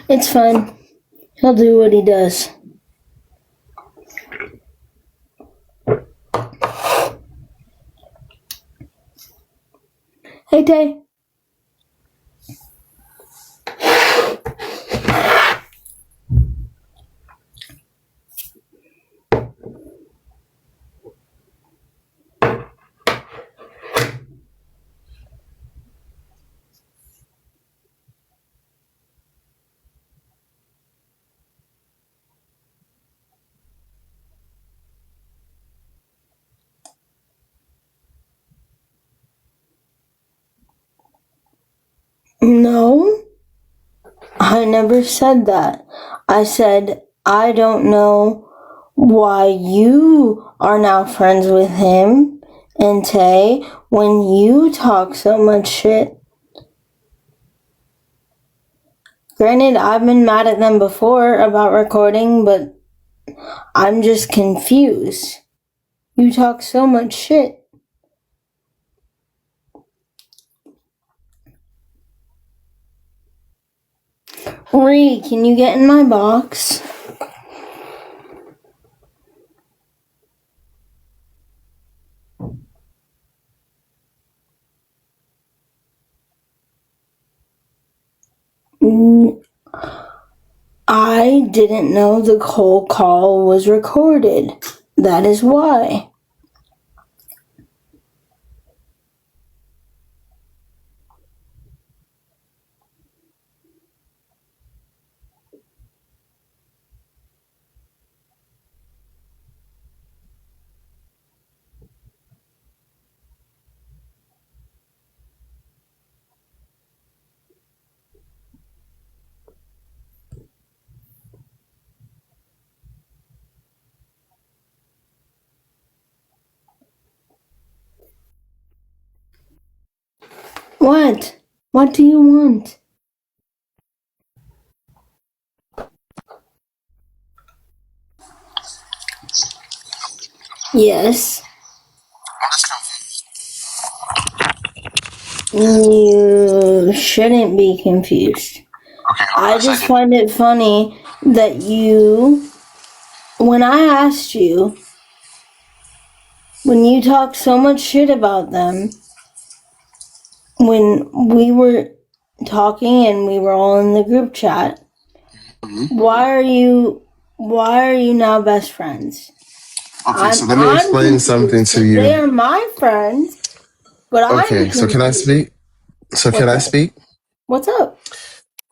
It's fine. He'll do what he does. Hey, Tay. No, I never said that. I said, I don't know why you are now friends with him and Tay when you talk so much shit. Granted, I've been mad at them before about recording, but I'm just confused. You talk so much shit. Ree, can you get in my box? I didn't know the whole call was recorded. That is why. What? What do you want? Yes. You shouldn't be confused. Okay, I just find it funny that when I asked you, when you talked so much shit about them, when we were talking and we were all in the group chat, why are you now best friends? Okay, so let me explain something to you. They are my friends, but I'm Okay, so can I speak? Can I speak? What's up?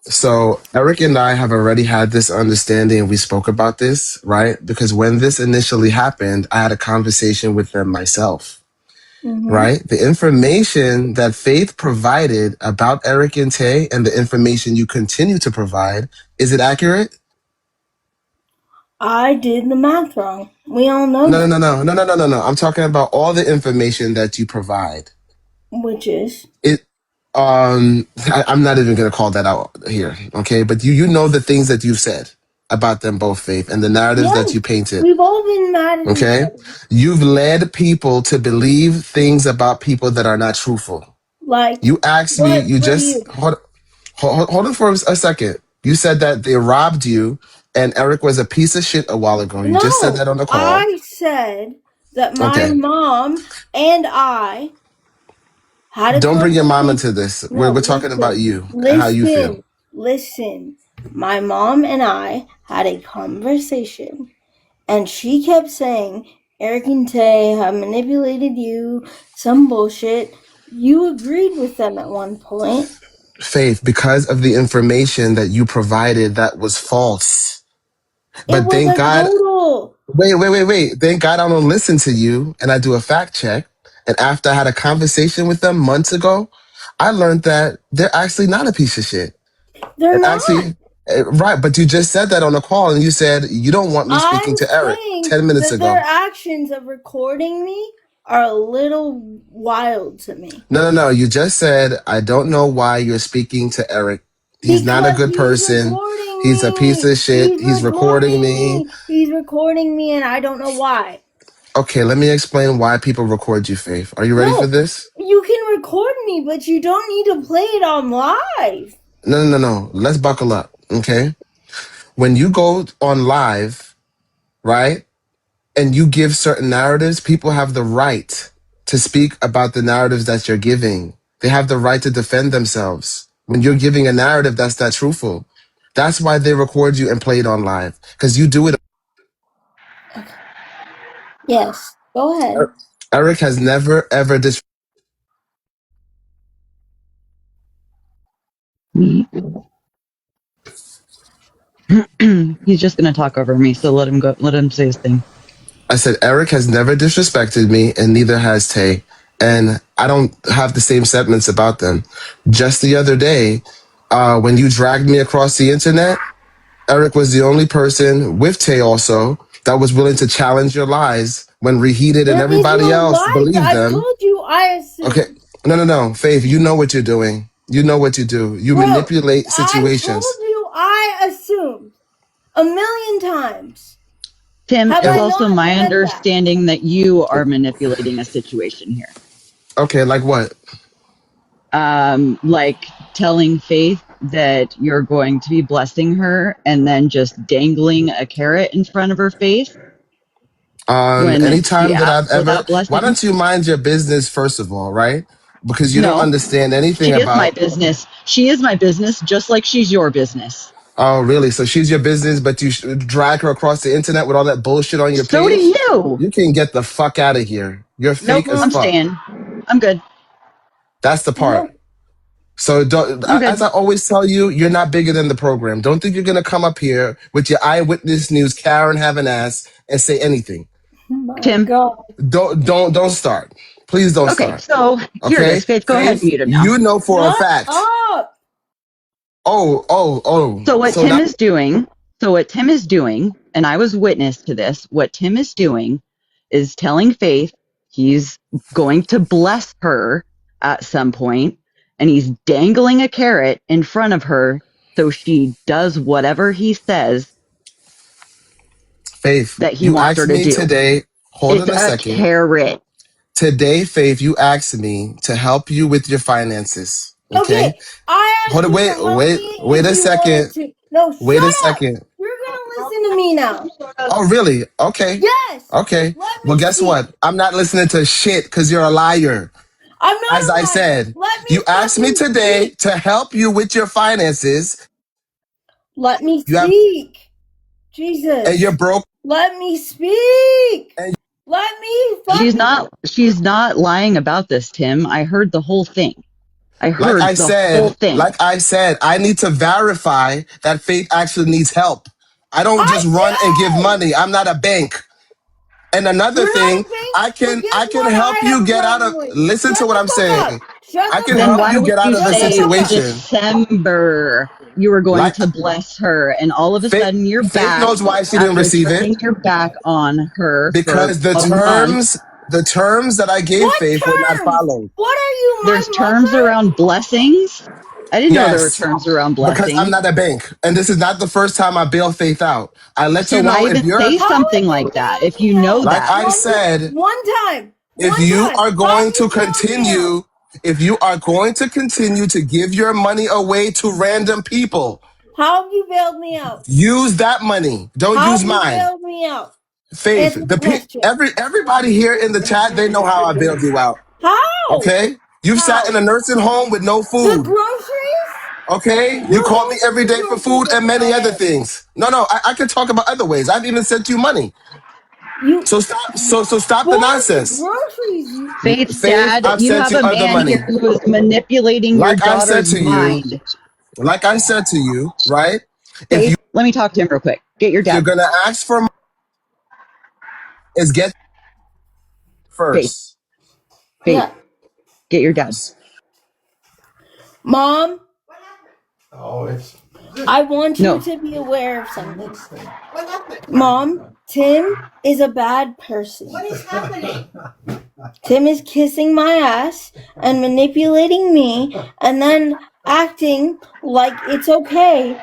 So Eric and I have already had this understanding and we spoke about this, right? Because when this initially happened, I had a conversation with them myself, right? The information that Faith provided about Eric and Tay and the information you continue to provide, is it accurate? I did the math wrong. We all know No. I'm talking about all the information that you provide. Which is? I'm not even going to call that out here, okay? But you know the things that you've said about them both, Faith, and the narratives that you painted. We've all been mad at okay? You've led people to believe things about people that are not truthful. Like, you asked me, you just, hold on for a second. You said that they robbed you and Eric was a piece of shit a while ago. You just said that on the call. I said that my mom and I had a Don't bring your mom into this. We're talking about you and how you feel. Listen, my mom and I had a conversation, and she kept saying, Eric and Tay have manipulated you, some bullshit. You agreed with them at one point. Faith, because of the information that you provided that was false. But thank God. Wait. Thank God I don't listen to you and I do a fact check. And after I had a conversation with them months ago, I learned that they're actually not a piece of shit. They're not. Actually, right, but you just said that on the call and you said you don't want me speaking to Eric 10 minutes ago. Their actions of recording me are a little wild to me. No. You just said, I don't know why you're speaking to Eric. He's not a good person. He's a piece of shit. He's recording me. He's recording me and I don't know why. Okay, let me explain why people record you, Faith. Are you ready for this? You can record me, but you don't need to play it on live. No. Let's buckle up. Okay? When you go on live, right, and you give certain narratives, people have the right to speak about the narratives that you're giving. They have the right to defend themselves when you're giving a narrative that's not truthful. That's why they record you and play it on live, because you do it. Yes, go ahead. Eric has never, ever He's just going to talk over me, so let him go. Let him say his thing. I said, Eric has never disrespected me, and neither has Tay. And I don't have the same sentiments about them. Just the other day, when you dragged me across the internet, Eric was the only person with Tay also that was willing to challenge your lies when Reheated and There is everybody no else lies. believed I them. told you I assumed. Okay. No. Faith, you know what you're doing. You know what you do. You Bro, manipulate situations. I told you I assumed 1,000,000 times. Tim, Have it's I also not my said that? understanding that you are manipulating a situation here. Okay, like what? Like telling Faith that you're going to be blessing her and then just dangling a carrot in front of her face when she Anytime that asks I've for ever, that why blessing. don't you mind your business first of all, right? Because you don't No, understand she anything is my about. business. She is my business, just like she's your business. Oh, really? So she's your business, but you drag her across the internet with all that bullshit on your So do page? you. You can get the fuck out of here. You're Nope, fake as I'm fuck. staying. I'm good. That's the part. So don't, I'm as good. I always tell you, you're not bigger than the program. Don't think you're gonna come up here with your eyewitness news, Karen have an ass, and say anything. Oh my Tim. God. Don't start. Please don't Okay, start. so here it Okay, is. Faith, go ahead and Faith, mute him now. you know for a Shut fact. up. Oh. So what So Tim now, is doing, and I was witness to this, what Tim is doing is telling Faith he's going to bless her at some point, and he's dangling a carrot in front of her so she does whatever he says Faith, that he you wants her asked to me do. today. Hold It's on a a second. carrot. Today, Faith, you asked me to help you with your finances. Okay. Okay, I asked Hold on. you to help me Wait if a you wanted second. to. No, Wait a shut up. second. You're gonna listen to me now. Oh, really? Okay. Yes. Okay. Let Well, me guess speak. what? I'm not listening to shit because you're a liar. I'm not As a I liar. said, Let me you asked me fucking today speak. to help you with your finances. Let me You have, speak. Jesus. and you're broke. Let me speak. And Let me fucking. She's not lying about this, Tim. I heard the whole thing. I heard the whole thing. like I said, I need to verify that Faith actually needs help. I don't just run and give I do. money. I'm not a bank. And another You're not a thing, bank, but guess I can what? help I have you a get out of. problem with. Listen to Shut what the I'm fuck saying. up. Shut I the can Then fuck help why up. you would get out you of a Shut the say fuck up. situation. December you were going Like to bless her and all of a Faith, sudden you're Faith back knows why she didn't after receive it turning your back on her for because a month? the terms that I gave What Faith were not terms? followed. What are you, There's my terms mother? around blessings. I didn't know there were Yes, terms around because I'm blessings. not a bank, and this is not the first time I bail Faith out. I let So you why know if even you're say How something have you like that bailed if me you know out? like that? I said, One time. if One you time. are How have going you to bailed me out? continue, if you are going to continue to give your money away to random people, How have you bailed me out? use that money. Don't How use have you mine. bailed me out? Faith, Answer the question. everybody here in the chat, they know how I bailed you out. How? Okay? You've sat How? in a nursing home with no The food. groceries? Okay? You You're called me holding every the day for food groceries and over many my other head. things. No, I could talk about other ways. I've even sent you money. You So stop the for the nonsense. groceries. You Faith's Faith, dad, I've you sent have you a other man here money. who is manipulating your Like I said daughter's to you, mind. right? If Faith, let me talk to him real quick. Get your you're dad. gonna ask for money, is get Faith, first. Faith, Yeah. get your dad. Mom, I want you No, to be aware of something. Mom, Tim is a bad person. What is happening? Tim is kissing my ass and manipulating me and then acting like it's okay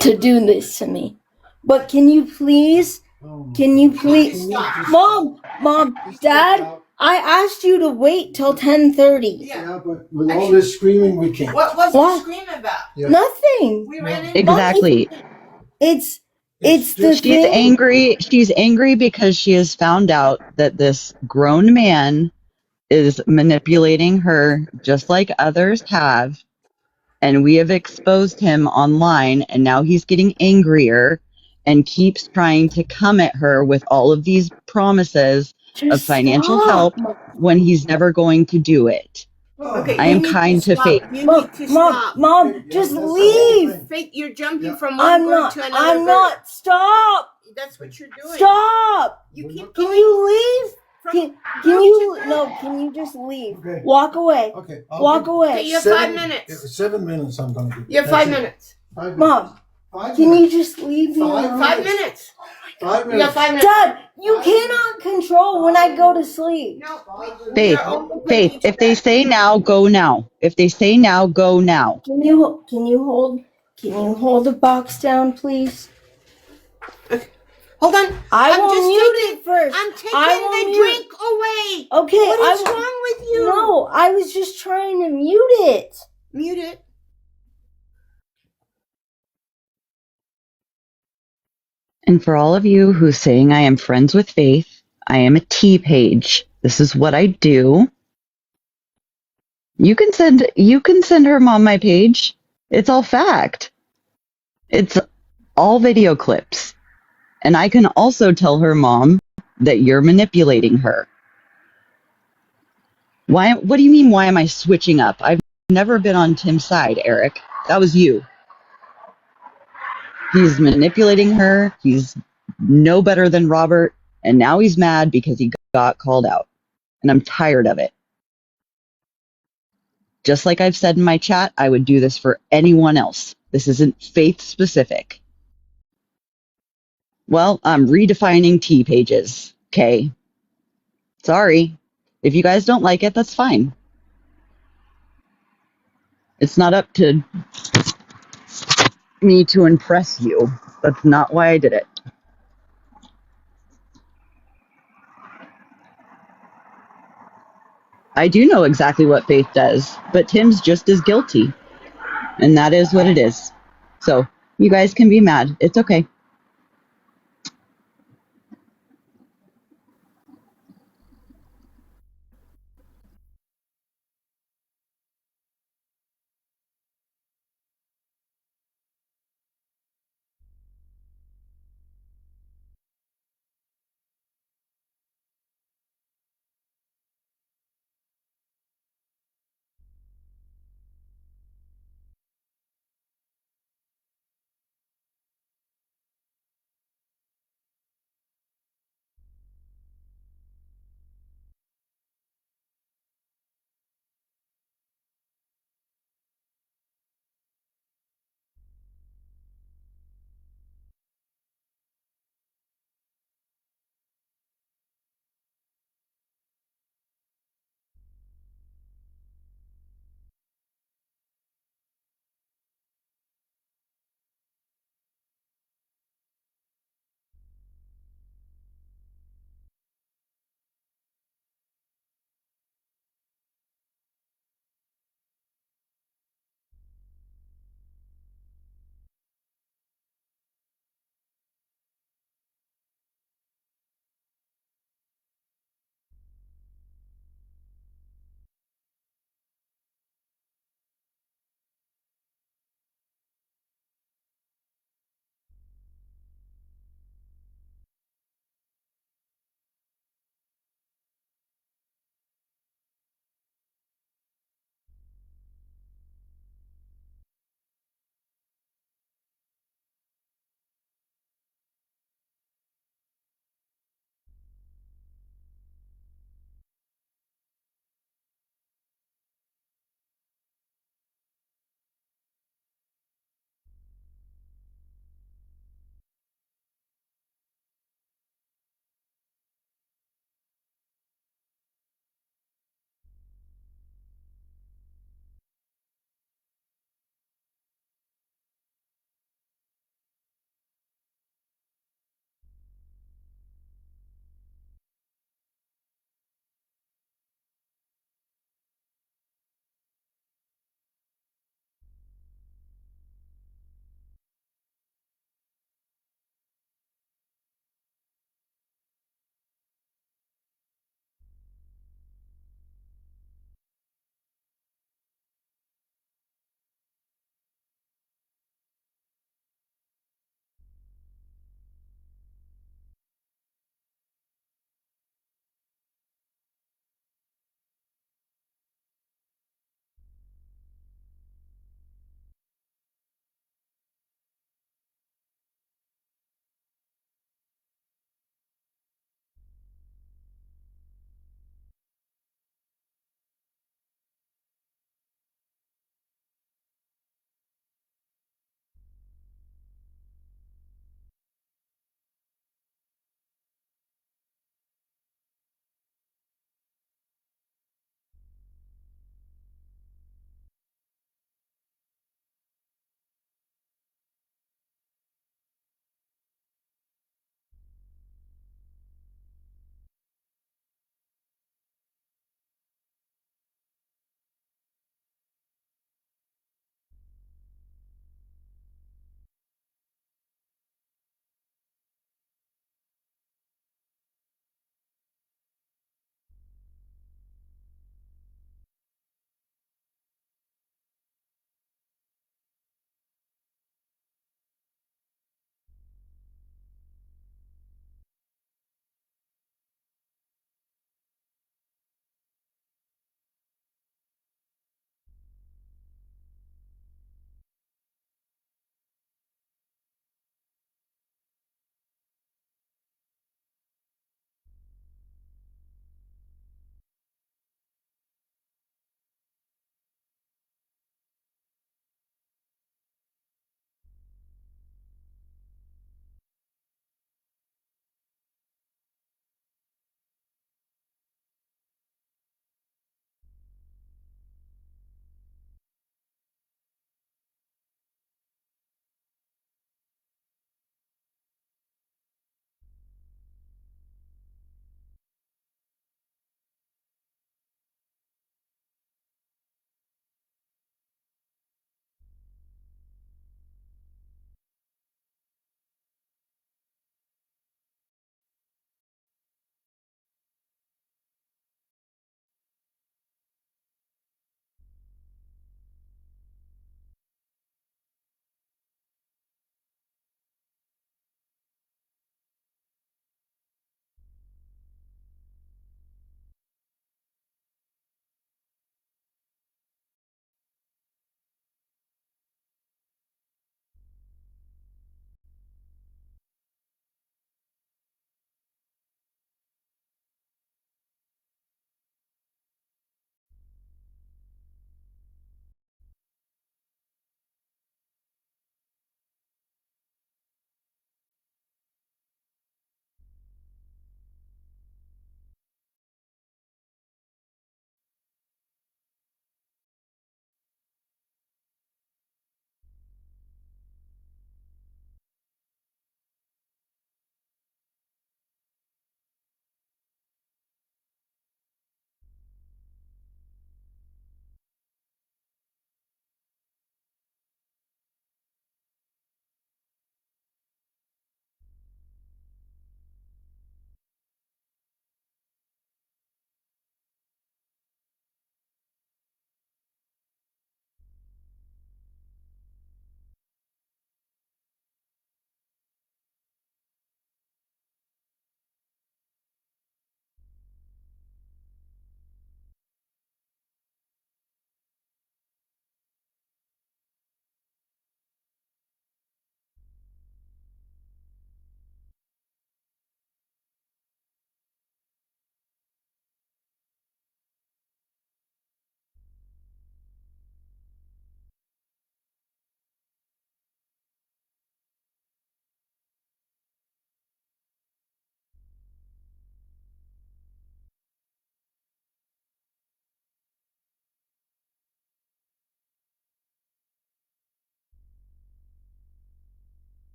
to do this to me. But can you please, Mom, Dad, I asked you to wait till 10:30. Yeah, but with all this screaming, we can't. What's the scream about? Yeah. Nothing. We ran into Exactly. It's the just- She's thing. angry. She's angry because she has found out that this grown man is manipulating her just like others have. And we have exposed him online, and now he's getting angrier and keeps trying to come at her with all of these promises of Just financial stop. help when he's never going to do it. Okay, I you am need kind to stop. Faith. You need to stop. Mom, just that's the whole leave. thing. Faith, you're jumping Yeah. from one I'm bird not. to another I'm bird. not. Stop. That's what you're doing. Stop. You keep Can going you leave? from Can bird you to bird. no? Can you just leave? Okay. Walk away. Okay. Walk away. Okay, you have 5 minutes. 7 minutes. I'm gonna give you. You have 5 minutes. 5 minutes. Mom, 5 can minutes. you just leave me alone? 5 minutes. 5 You minutes. got 5 minutes. Dad, you cannot control when I go to sleep. No, Faith, you're only putting Faith, each if they other. say now, go now. If they say now, go now. Can you hold the box down, please? Hold on. I I'm will just mute taking- it first. I'm taking I will the mute- drink away. Okay, What is wrong with you? No, I was just trying to mute it. Mute it. And for all of you who's saying I am friends with Faith, I am a T page. This is what I do. You can send her mom my page. It's all fact. It's all video clips. And I can also tell her mom that you're manipulating her. What do you mean, why am I switching up? I've never been on Tim's side, Eric. That was you. He's manipulating her. He's no better than Robert. And now he's mad because he got called out. And I'm tired of it. Just like I've said in my chat, I would do this for anyone else. This isn't faith specific. Well, I'm redefining T pages. Okay. Sorry. If you guys don't like it, that's fine. It's not up to me to impress you. That's not why I did it. I do know exactly what Faith does, but Tim's just as guilty. And that is what it is. So, you guys can be mad. It's okay.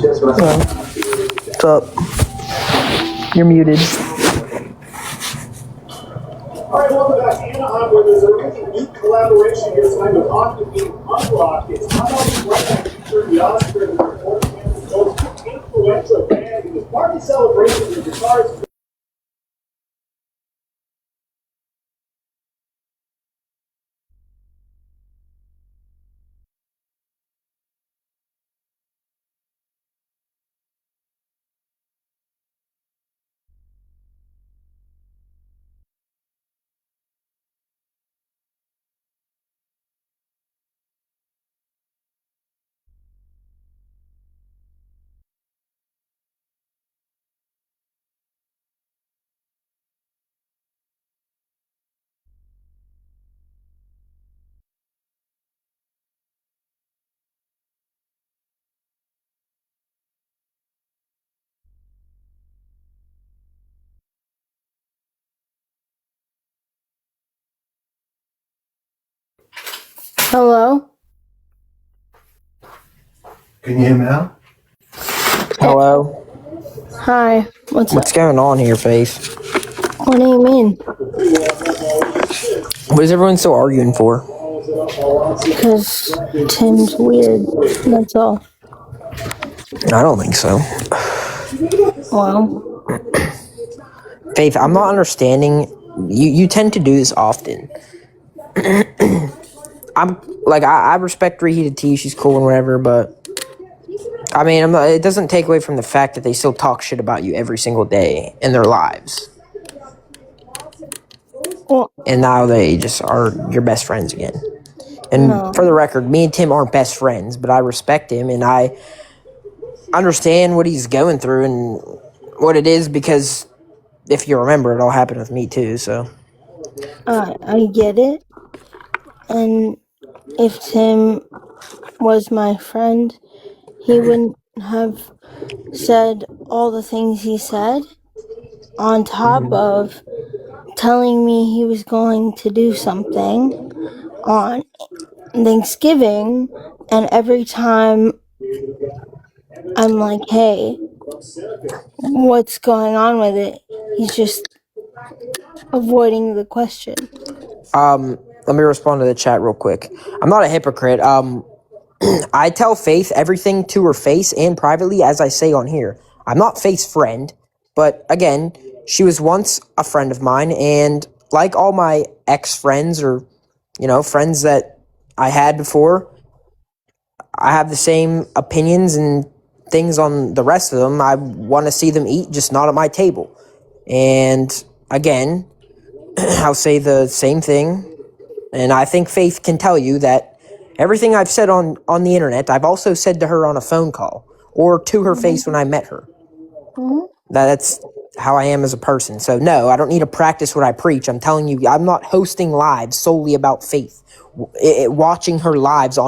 Hello. What's up? You're muted. All right, welcome back to Anaheim, where there's a really new collaboration here tonight with Hockey Team Unlocked. It's not only right now featuring the Oscar and the most influential band in this party celebration with guitars. Hello? Can you hear me now? Hello. Hi. What's What's up? going on here, Faith? What do you mean? What is everyone still arguing for? Because Tim's weird. That's all. I don't think so. Well, Faith, I'm not understanding. You tend to do this often. I respect reheated tea. She's cool and whatever, but I mean, it doesn't take away from the fact that they still talk shit about you every single day in their lives. well, And now they just are your best friends again. And no. for the record, me and Tim aren't best friends, but I respect him and I understand what he's going through and what it is, because if you remember, it all happened with me too, so. I get it. And if Tim was my friend, he wouldn't have said all the things he said, on top of telling me he was going to do something on Thanksgiving, and every time I'm like, hey, what's going on with it? He's just avoiding the question. Let me respond to the chat real quick. I'm not a hypocrite. I tell Faith everything to her face and privately, as I say on here. I'm not Faith's friend, but again, she was once a friend of mine, and like all my ex-friends or, friends that I had before, I have the same opinions and things on the rest of them. I want to see them eat, just not at my table. And again, I'll say the same thing. And I think Faith can tell you that everything I've said on the internet, I've also said to her on a phone call or to her face when I met her. That's how I am as a person. So no, I don't need to practice what I preach. I'm telling you, I'm not hosting lives solely about Faith. Watching her lives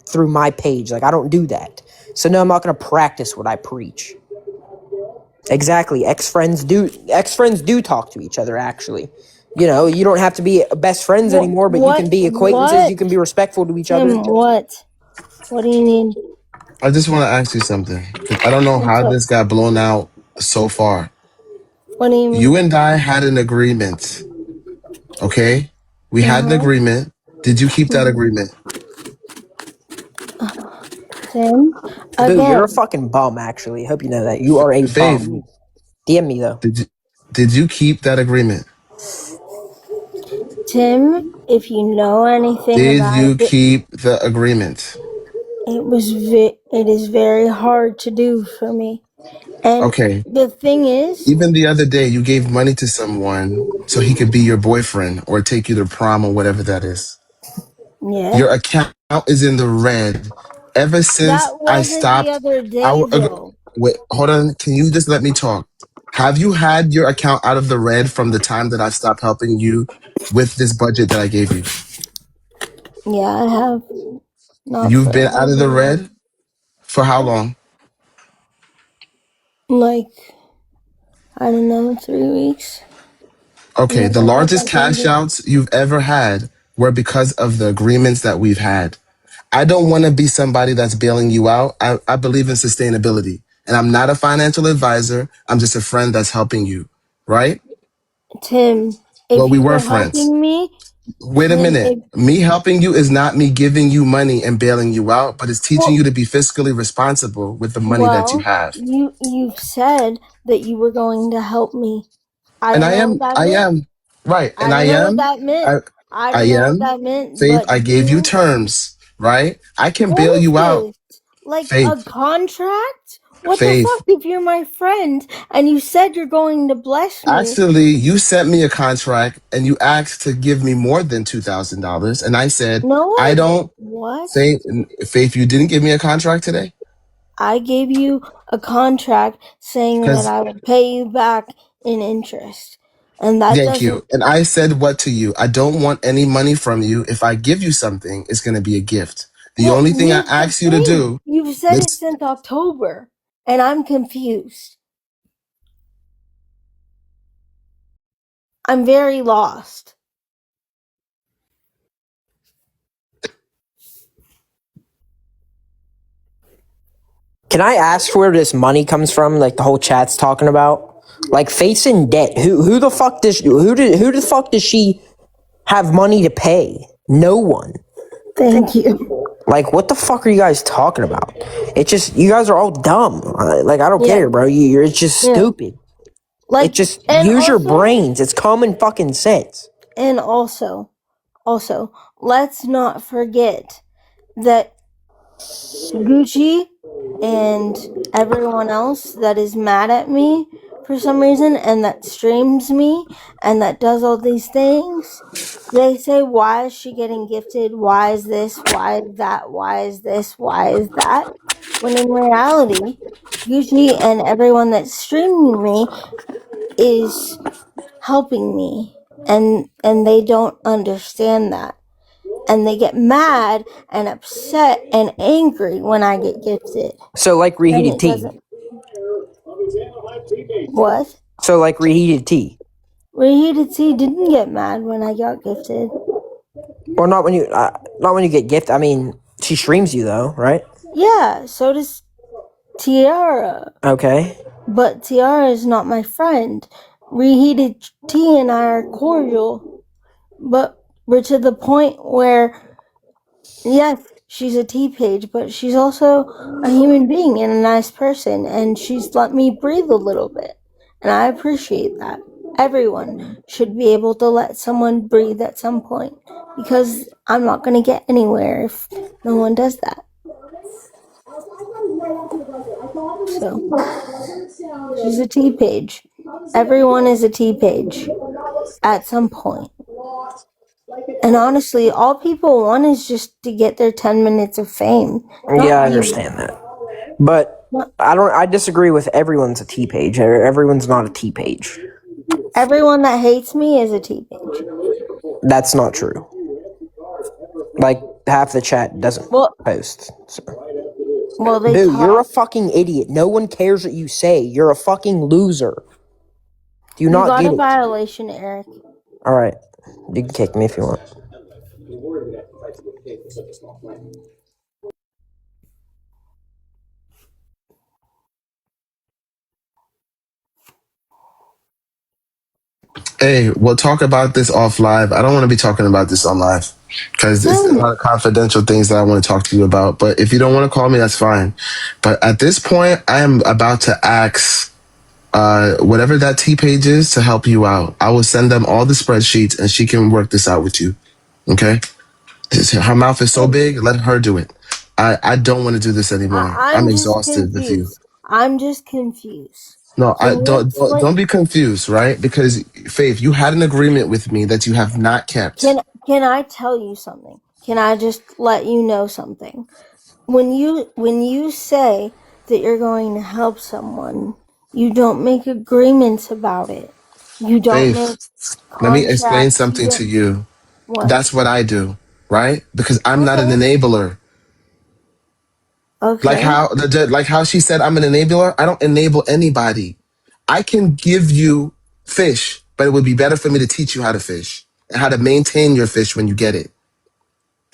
through my page, like I don't do that. So no, I'm not going to practice what I preach. Exactly. Ex-friends do talk to each other, actually. You don't have to be best friends anymore, but you can be acquaintances. You can be respectful to each other. Tim, what? What do you need? I just want to ask you something, because I don't know What's how up? this got blown out so far. What do you mean? You and I had an agreement, okay? We had an agreement. Did you keep that agreement? Tim, Boo, you're a again, fucking bum, actually. Hope you know that. You are a Faith, bum. DM me, though. did you keep that agreement? Tim, if you know anything Did about you it, keep the agreement? it is very hard to do for me. And Okay. the thing is, Even the other day, you gave money to someone so he could be your boyfriend or take you to prom or whatever that is. yeah, Your account is in the red. Ever since that I wasn't the stopped other day our though. wait, hold on. Can you just let me talk? Have you had your account out of the red from the time that I stopped helping you with this budget that I gave you? Yeah, I have, not You've been out of the forever, red for how long? like, I don't know, 3 weeks. Okay, the Never got largest back cash into it. outs you've ever had were because of the agreements that we've had. I don't want to be somebody that's bailing you out. I believe in sustainability. And I'm not a financial advisor. I'm just a friend that's helping you, right? Tim, Well, if we you were were friends. helping me, Wait a Tim, minute. if Me helping you is not me giving you money and bailing you out, but it's teaching you well, to be fiscally responsible with the money that you well, have. you've said that you were going to help me. I And don't know what that I meant. am, right. I And don't know what that meant. I, I I don't know what am, that meant, Faith, but I gave you terms, right? I can what bail is you out, this? Like a Faith, contract? What the fuck Faith. if you're my friend and you said you're going to bless me? Actually, you sent me a contract and you asked to give me more than $2,000. And I said, No, I I don't, what? Faith, you didn't give me a contract today? I gave you a contract saying that Because I would pay you back in interest. And that thank doesn't you. And I said what to you? I don't want any money from you. If I give you something, it's going to be a gift. The well, only thing I here's the ask you to thing. do, You've said it let's, since October, and I'm confused. I'm very lost. Can I ask where this money comes from? Like the whole chat's talking about, like Faith's in debt. Who the fuck does who the fuck does she have money to pay? No one. Thank you. Like, what the fuck are you guys talking about? It's just you guys are all dumb. Like, I don't get Yeah, it, bro. It's just yeah. stupid. Like, It just and use your also, brains. It's common fucking sense. and also, let's not forget that Gucci and everyone else that is mad at me for some reason and that streams me and that does all these things, they say, why is she getting gifted? Why is this? Why is that? Why is this? Why is that? When in reality, Gucci and everyone that's streaming me is helping me, and they don't understand that, and they get mad and upset and angry when I get gifted, So like and reheated it doesn't. tea. What? So like reheated tea. Reheated Tea didn't get mad when I got gifted. Or not when you get gift. I mean, she streams you though, right? Yeah, so does Tiara, Okay. but Tiara is not my friend. Reheated Tea and I are cordial, but we're to the point where, yes, she's a tea page, but she's also a human being and a nice person, and she's let me breathe a little bit, and I appreciate that. Everyone should be able to let someone breathe at some point, because I'm not going to get anywhere if no one does that. So, she's a tea page. Everyone is a tea page at some point. And honestly, all people want is just to get their 10 minutes of fame. Yeah, Not I you. understand that. But Not I disagree with everyone's a T page. Everyone's not a T page. everyone that hates me is a tea page. That's not true. Like half the chat doesn't Well, post. So. they Dude, you're a talk. fucking idiot. No one cares what you say. You're a fucking loser. Do you You not got get a it? violation, Eric. Alright. You can kick me if you want. hey, we'll talk about this off live. I don't want to be talking about this on live because it's a Tim, lot of confidential things that I want to talk to you about. But if you don't want to call me, that's fine. But at this point, I am about to ask whatever that T page is to help you out. I will send them all the spreadsheets and she can work this out with you. Okay? Her mouth is so big, let her do it. I don't want to do this anymore. I'm I'm just exhausted with you. confused. I'm just confused. No, I Can you explain? don't be confused, right? Because Faith, you had an agreement with me that you have not kept. Can I tell you something? Can I just let you know something? When you say that you're going to help someone, you don't make agreements about it. You don't make Faith, let me explain contracts. You something to don't you. what? That's what I do, right? Because I'm not an Okay. enabler. Okay. Like how she said I'm an enabler. I don't enable anybody. I can give you fish, but it would be better for me to teach you how to fish and how to maintain your fish when you get it.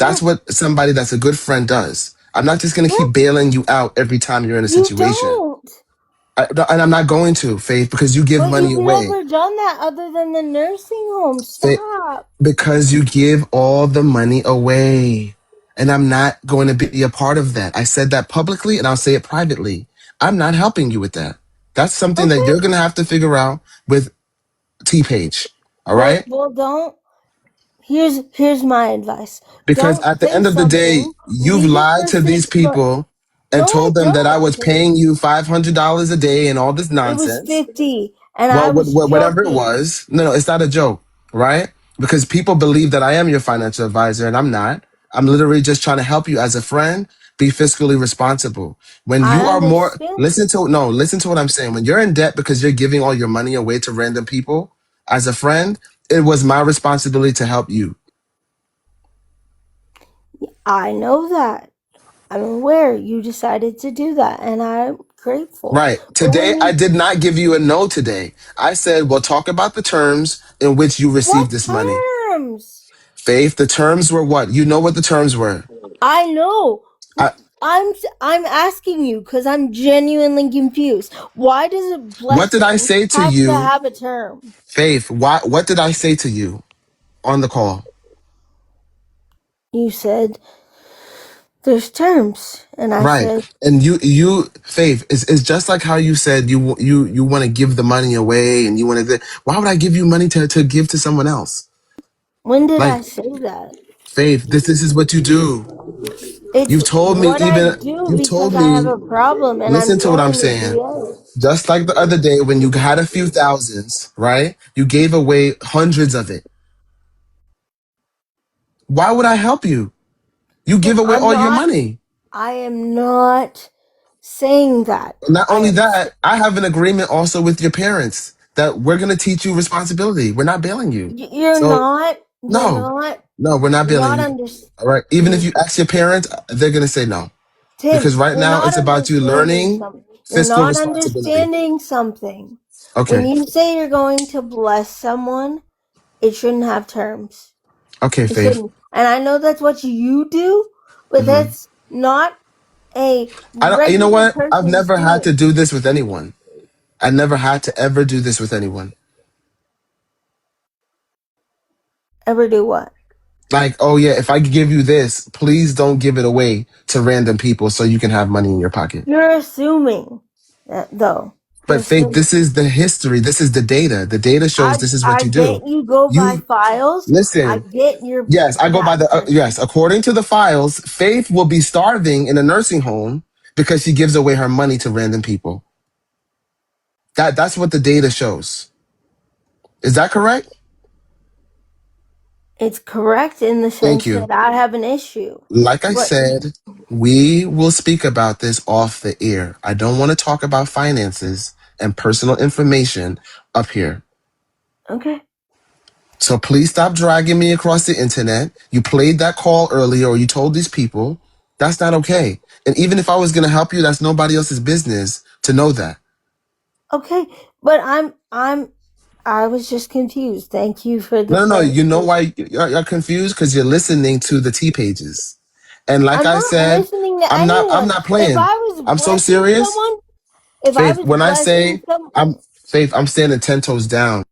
Yeah. That's what somebody that's a good friend does. I'm not just gonna Yeah. keep bailing you out every time you're in a You situation. don't. And I'm not going to, Faith, because you give But money you've away. never done that other than the nursing home. Faith, Stop. because you give all the money away. And I'm not going to be a part of that. I said that publicly and I'll say it privately. I'm not helping you with that. That's something that Okay. you're going to have to figure out with T-Page. All right? Well, don't. Here's my advice. Because Don't at the say end of the day, something, you've leave it lied for to these 6 months. people and No, I told them that I don't. was paying you $500 a day and all this It was nonsense. 50, and I Well, was whatever it joking. was. No, it's not a joke, right? Because people believe that I am your financial advisor and I'm not. I'm literally just trying to help you as a friend be fiscally responsible. When I you are more, understand. listen to what I'm saying. When you're in debt because you're giving all your money away to random people as a friend, it was my responsibility to help you. I know that. I'm aware you decided to do that, and I'm grateful. Right. But Today, I did not give you a no today. I said, well, talk about the terms in which you received what this money. terms? Faith, the terms were what? You know what the terms were. I know. I, I'm asking you because I'm genuinely confused. Why does a what did I blessing say to have to you, have a term? Faith? What did I say to you on the call? You said there's terms, and I Right. said, And Faith, is just like how you said you want to give the money away and you want to, why would I give you money to give to someone else? when did Like, I say that? Faith, this is what you do. It's You've told me what I even, do you've because told I have me, a problem, and I'm listen to what I'm going to saying. VA. Just like the other day when you had a few thousands, right? You gave away hundreds of it. Why would I help you? You give away I'm all your not. money. I am not saying that. Not I only am. that, I have an agreement also with your parents that we're going to teach you responsibility. We're not bailing you. You're So, not. You're no, not. no, we're not You're bailing not you. under. All right. Even if you ask your parents, they're going to say no. Tim, Because right you're now not it's about you understanding learning something. You're fiscal not responsibility. understanding something. When Okay. you say you're going to bless someone, it shouldn't have terms. Okay, It Faith. shouldn't. And I know that's what you do, but Hmm. that's not a I don't, you know regular what? I've person's never had to doing. do this with anyone. I never had to ever do this with anyone. Ever do what? Like, oh yeah, if I give you this, please don't give it away to random people so you can have money in your pocket. You're assuming that, though. You're But Faith, assuming. this is the history. This is the data. The data shows this is what I you do. get you go by You files. I listen. get your Yes, I go by that the part. yes. According to the files, Faith will be starving in a nursing home because she gives away her money to random people. That's what the data shows. Is that correct? It's correct in the Thank sense you. that I have an issue. Like I But said, we will speak about this off the air. I don't want to talk about finances and personal information up here. okay. So please stop dragging me across the internet. You played that call earlier or you told these people. That's not okay. And even if I was going to help you, that's nobody else's business to know that. Okay. But I was just confused. Thank you for the No, no, no. You know clarification. why you're confused? Because you're listening to the T pages. And like I'm I not said, listening to I'm anyone. not playing. If I'm so serious. I Faith, was when I blessing say some I'm Faith, I'm standing 10 toes down.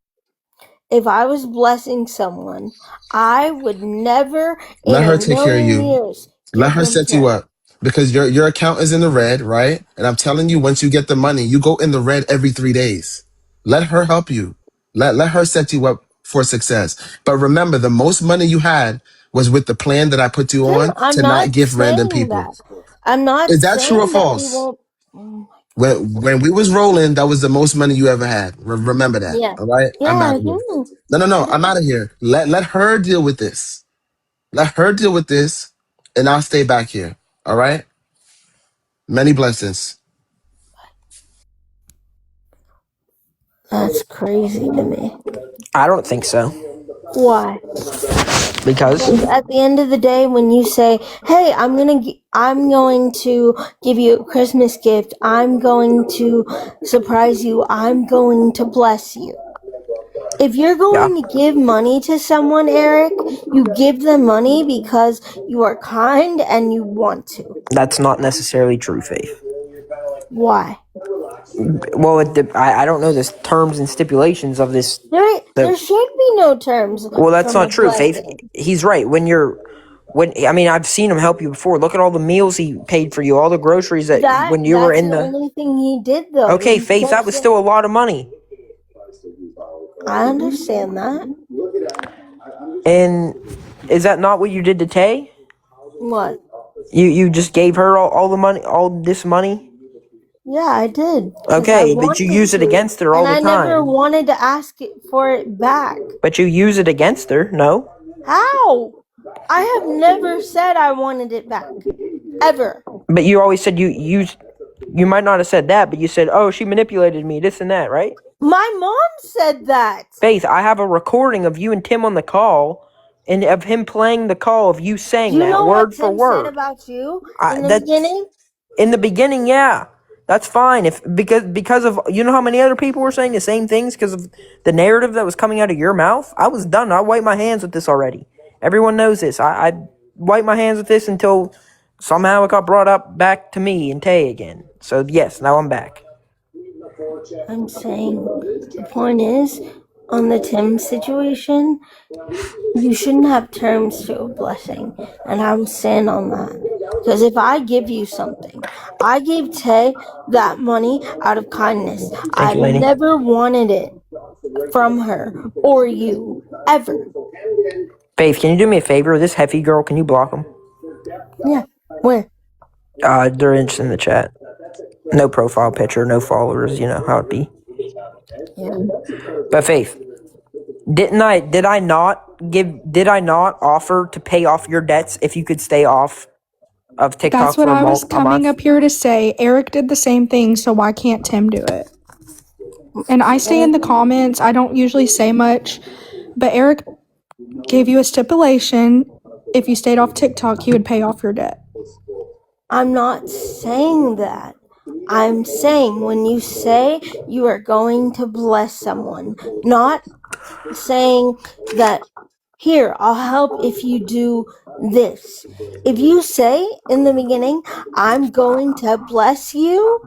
if I was blessing someone, I would never in Let a her take care of million you. years Let give her them set you terms. up because your account is in the red, right? And I'm telling you, once you get the money, you go in the red every 3 days. Let her help you. Let her set you up for success. But remember, the most money you had was with the plan that I put you Tim, on I'm to not not give random saying people. that. I'm not Is that true or saying that we false? won't. Oh my When we was rolling, that was the most money you ever had. Remember that. yeah, All right. yeah, I'm out I of here. do. No. I I'm do. out of here. Let her deal with this. Let her deal with this, and I'll stay back here. All right. Many blessings. That's crazy to me. I don't think so. Why? Because Because at the end of the day, when you say, "Hey, I'm going to give you a Christmas gift. I'm going to surprise you. I'm going to bless you." If you're yeah, going to give money to someone, Eric, you give them money because you are kind and you want to. that's not necessarily true, Faith. Why? Well, I don't know the terms and stipulations of this. There should be no terms. Well, that's from not a true, Faith. blessing. He's right. I mean, I've seen him help you before. Look at all the meals he paid for you, all the groceries that when you were That's in the the. only thing he did, though. Okay, He Faith, kept that was saying- still a lot of money. I understand that. And is that not what you did to Tay? What? You just gave her all the money, all this money? Yeah, I did. 'Cause Okay, I but you wanted use it to, against her all and the I never time. wanted to ask for it back. But you use it against her, no? How? I have never said I wanted it back. Ever. But you always said you might not have said that, but you said, "Oh, she manipulated me, this and that," right? My mom said that. Faith, I have a recording of you and Tim on the call, and of him playing the call of you saying You that know what word for Tim said word. about you in the That's beginning? in the beginning, yeah. That's fine. If because of you know how many other people were saying the same things because of the narrative that was coming out of your mouth. I was done. I wiped my hands with this already. Everyone knows this. I wiped my hands with this until somehow it got brought up back to me and Tay again. So yes, now I'm back. I'm saying the point is, on the Tim situation, you shouldn't have terms to a blessing, and I'm saying on that. Because if I give you something, I gave Tay that money out of kindness. Thank I you, Lainey. never wanted it from her or you, ever. Faith, can you do me a favor? This Heffy girl, can you block them? Yeah, where? They're just in the chat. No profile picture, no followers. You know how it be. Yeah. But Faith, did I not offer to pay off your debts if you could stay off of TikTok That's what for I was a coming month? up here to say. Eric did the same thing, so why can't Tim do it? And I stay in the comments. I don't usually say much, but Eric gave you a stipulation. If you stayed off TikTok, he would pay off your debt. I'm not saying that. I'm saying when you say you are going to bless someone, not saying that, here, I'll help if you do this. If you say in the beginning, I'm going to bless you,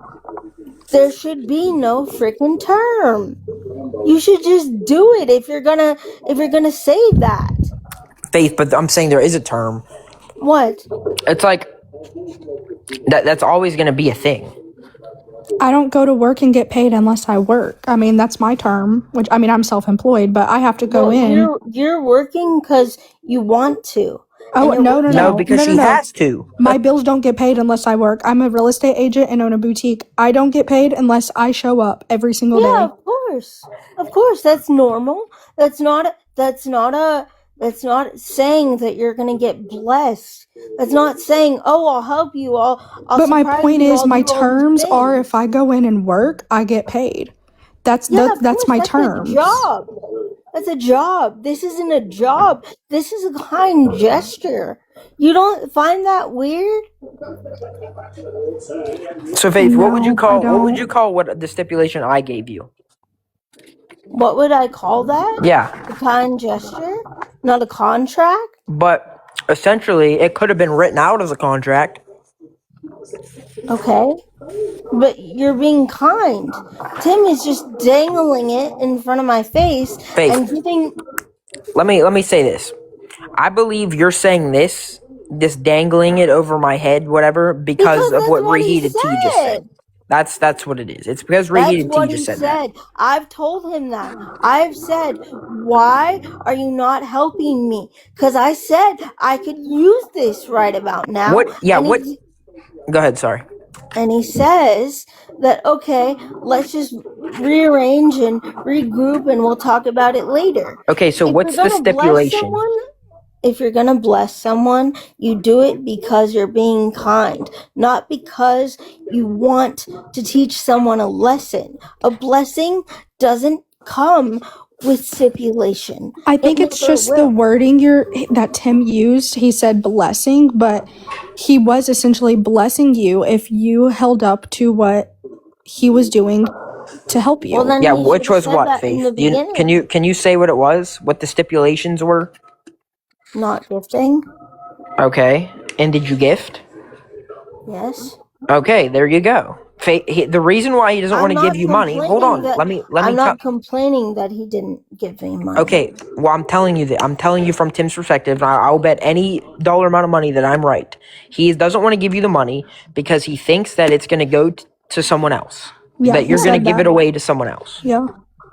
there should be no freaking term. You should just do it if you're gonna say that. Faith, but I'm saying there is a term. What? It's like that's always going to be a thing. I don't go to work and get paid unless I work. I mean, that's my term, which, I mean, I'm self-employed, but I have to go in. You're working because you want to. Oh, no. No, because she has to. My bills don't get paid unless I work. I'm a real estate agent and own a boutique. I don't get paid unless I show up every single day. Yeah, of course, that's normal. That's not saying that you're gonna get blessed. That's not saying, oh, I'll help you. I'll But my surprise point you, is, I'll my do all the terms are things. if I go in and work, I get paid. That's Yeah, of that's course, my that's terms. a job. That's a job. This isn't a job. This is a kind gesture. You don't find that weird? So Faith, what would you No, I call what the stipulation I gave you? What would I call that? Yeah, A kind gesture? Not a contract? but essentially it could have been written out as a contract. Okay. But you're being kind. Tim is just dangling it in front of my face Faith, and giving. let me say this. I believe you're saying this dangling it over my head, whatever, because of that's what what he Reheated Tea just said. said. That's what it is. It's because That's Reheated Tea what just he said that. said. I've told him that. I've said, why are you not helping me? Because I said I could use this right about now. What? Yeah. And What? Go ahead. Sorry. And he says that, okay, let's just rearrange and regroup and we'll talk about it later. Okay. So what's the stipulation? If you're going to bless someone, you do it because you're being kind, not because you want to teach someone a lesson. A blessing doesn't come with stipulation. I think it's just the wording that Tim used. He said blessing, but he was essentially blessing you if you held up to what he was doing to help you. Well, then Yeah. he Which should have was said what, that in the Faith? beginning. Can you say what it was? What the stipulations were? Not gifting. Okay. And did you gift? Yes. Okay. There you go. The reason why he doesn't want I'm to give not you money. Hold complaining on. that Let me I'm tell. not complaining that he didn't give me money. Okay. Well, I'm telling you that. I'm telling you from Tim's perspective. I'll bet any dollar amount of money that I'm right. He doesn't want to give you the money because he thinks that it's going to go to someone else. Yeah, That he you're going to said give that. it away to someone else. Yeah.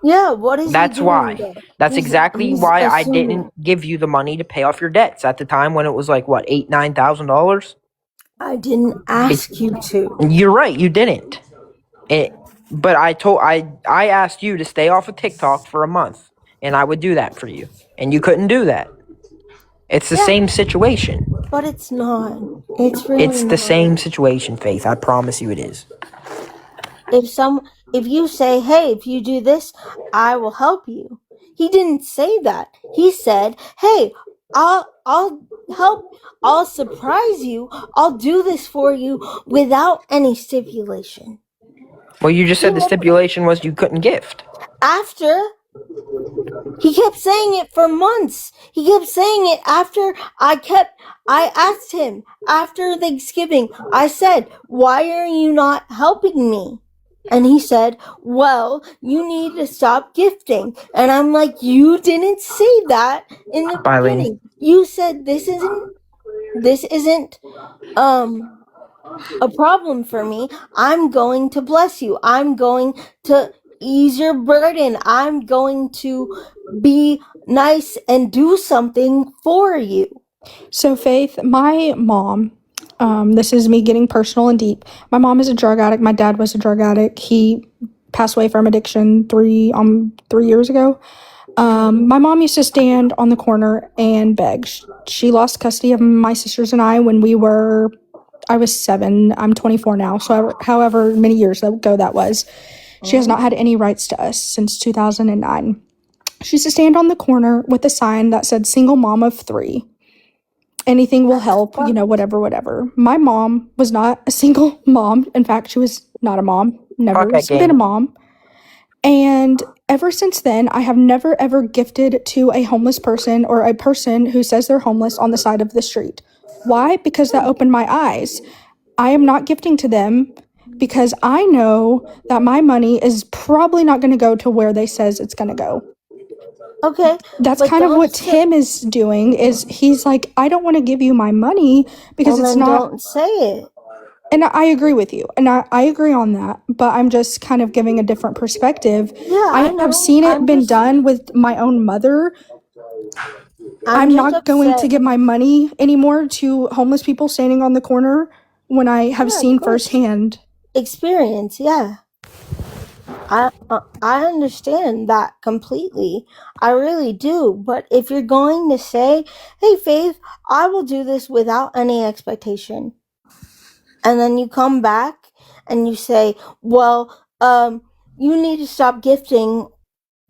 Yeah, what is he That's doing why. there? That's exactly He's why I assuming. didn't give you the money to pay off your debts at the time when it was like what, $8,000-$9,000. I didn't ask you to. You're right. You didn't. But I asked you to stay off of TikTok for a month, and I would do that for you, and you couldn't do that. It's the Yeah. same situation. But it's not. It's really It's the not. same situation, Faith. I promise you it is. If you say, "Hey, if you do this, I will help you." He didn't say that. He said, "Hey, I'll help. I'll surprise you. I'll do this for you without any stipulation." Well, you just said the stipulation was you couldn't gift. After he kept saying it for months. He kept saying it after I asked him after Thanksgiving. I said, "Why are you not helping me?" And he said, "Well, you need to stop gifting." And I'm like, "You didn't say that in the Eileen. beginning. You said this isn't a problem for me. I'm going to bless you. I'm going to ease your burden. I'm going to be nice and do something for you." So, Faith, my mom, this is me getting personal and deep. My mom is a drug addict. My dad was a drug addict. He passed away from addiction 3 years ago. My mom used to stand on the corner and beg. She lost custody of my sisters and I when I was 7. I'm 24 now. So, however many years ago that was. She has not had any rights to us since 2009. She used to stand on the corner with a sign that said "Single Mom of 3. Anything will help, whatever. My mom was not a single mom. In fact, she was not a mom, never been a mom. And ever since then, I have never ever gifted to a homeless person or a person who says they're homeless on the side of the street. Why? Because that opened my eyes. I am not gifting to them because I know that my money is probably not going to go to where they says it's going to go. Okay. That's kind of what Tim is doing. Is he's like, I don't want to give you my money because it's not. Don't say it. And I agree with you, and I agree on that. But I'm just kind of giving a different perspective. Yeah, I have seen it been done with my own mother. I'm not going to give my money anymore to homeless people standing on the corner when I have seen firsthand experience. Yeah. I understand that completely. I really do. But if you're going to say, "Hey, Faith, I will do this without any expectation," and then you come back and you say, "Well, you need to stop gifting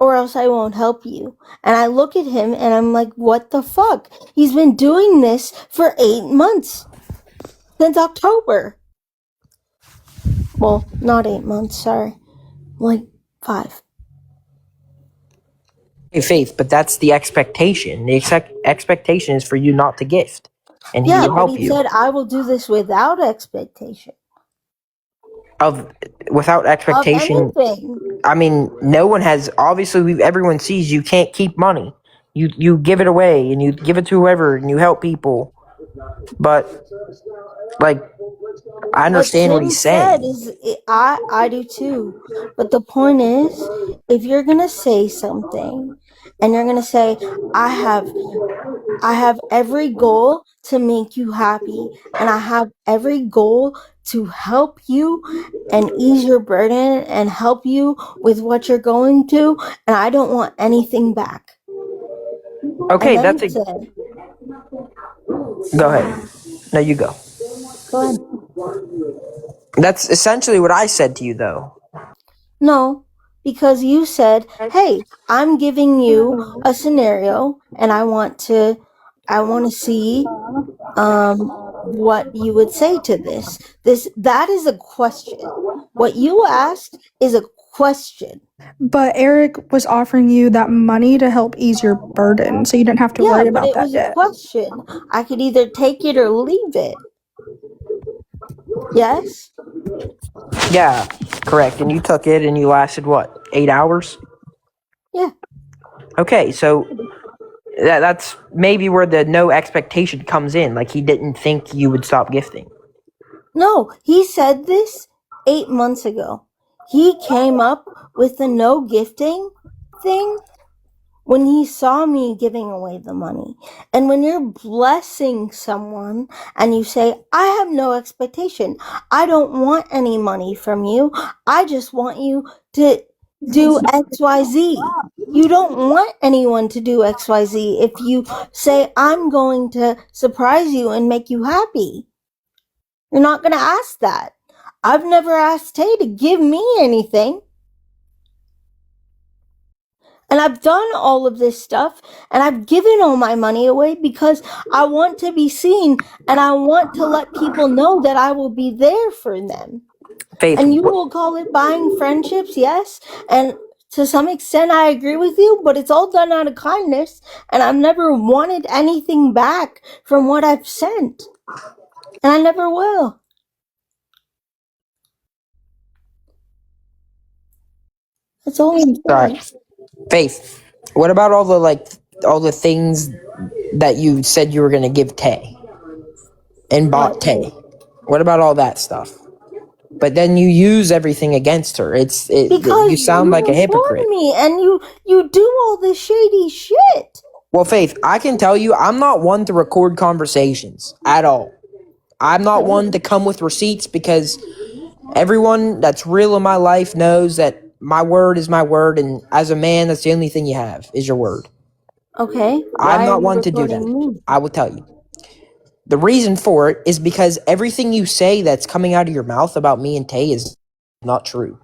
or else I won't help you." And I look at him and I'm like, "What the fuck? He's been doing this for 8 months. Since October." Well, not 8 months, sorry. Like 5. Hey, Faith, but that's the expectation. The expectation is for you not to gift, and he will help you. He said, "I will do this without expectation." Without expectation. Of anything. I mean, no one has. Obviously, everyone sees you can't keep money. You give it away, and you give it to whoever, and you help people. But like, I understand what he's saying. I do too. But the point is, if you're gonna say something, and you're gonna say, I have every goal to make you happy, and I have every goal to help you and ease your burden and help you with what you're going through, and I don't want anything back. Okay, that's it. Go ahead. No, you go. Go ahead. That's essentially what I said to you, though. No, because you said, "Hey, I'm giving you a scenario, and I want to see what you would say to this." That is a question. What you asked is a question. But Eric was offering you that money to help ease your burden, so you didn't have to worry about that debt. It was a question. I could either take it or leave it. Yes? Yeah, correct. And you took it and you lasted what, 8 hours? Yeah. Okay, so that's maybe where the no expectation comes in. Like he didn't think you would stop gifting. No, he said this 8 months ago. He came up with the no gifting thing when he saw me giving away the money. And when you're blessing someone and you say, I have no expectation, I don't want any money from you, I just want you to do XYZ. You don't want anyone to do XYZ if you say, I'm going to surprise you and make you happy. You're not going to ask that. I've never asked Tay to give me anything. And I've done all of this stuff and I've given all my money away because I want to be seen and I want to let people know that I will be there for them. Faith, And you will call it buying friendships, yes. And to some extent, I agree with you, but it's all done out of kindness. And I've never wanted anything back from what I've sent. And I never will. That's all I'm saying. Right. Faith, what about all the things that you said you were gonna give Tay and bought What? Tay? What about all that stuff? But then you use everything against her. You Because sound like you a inform hypocrite. me and you do all this shady shit. Well, Faith, I can tell you, I'm not one to record conversations at all. I'm not one to come with receipts because everyone that's real in my life knows that my word is my word, and as a man, that's the only thing you have is your word. Okay, I'm why are not you one to do recording that. me? I will tell you. The reason for it is because everything you say that's coming out of your mouth about me and Tay is not true.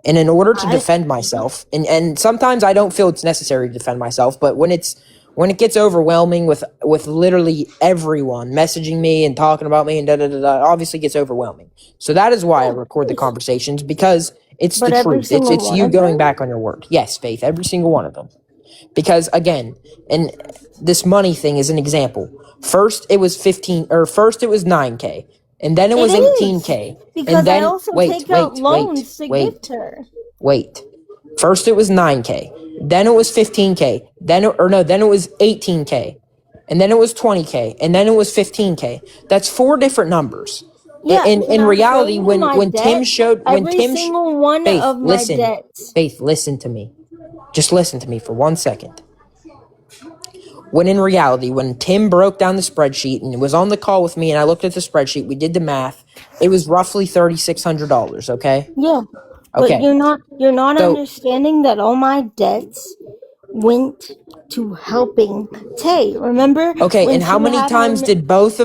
And in order to defend myself, and sometimes I don't feel it's necessary to defend myself, but when it gets overwhelming with literally everyone messaging me and talking about me and da da da da, obviously gets overwhelming. So that is why I record the conversations, because it's the But every truth. It's single it's one you of going them? back on your word. Yes, Faith, every single one of them. Because again, and this money thing is an example. First it was 9K, and then it It was is. 18K, and Because I then also take out loans to gift her. wait. First it was 9K, then it was 15K, then it was 18K, and then it was 20K, and then it was 15K. That's four different numbers. Yeah, In can I show reality, you my when Tim debt? showed when Every Tim sh- single one Faith, of my listen. debts. Faith, listen to me. Just listen to me for 1 second. When in reality, when Tim broke down the spreadsheet and was on the call with me and I looked at the spreadsheet, we did the math, it was roughly $3,600, okay? Yeah. But Okay. you're not So, understanding that all my debts went to helping Tay. Remember okay, when and how she many had her times did both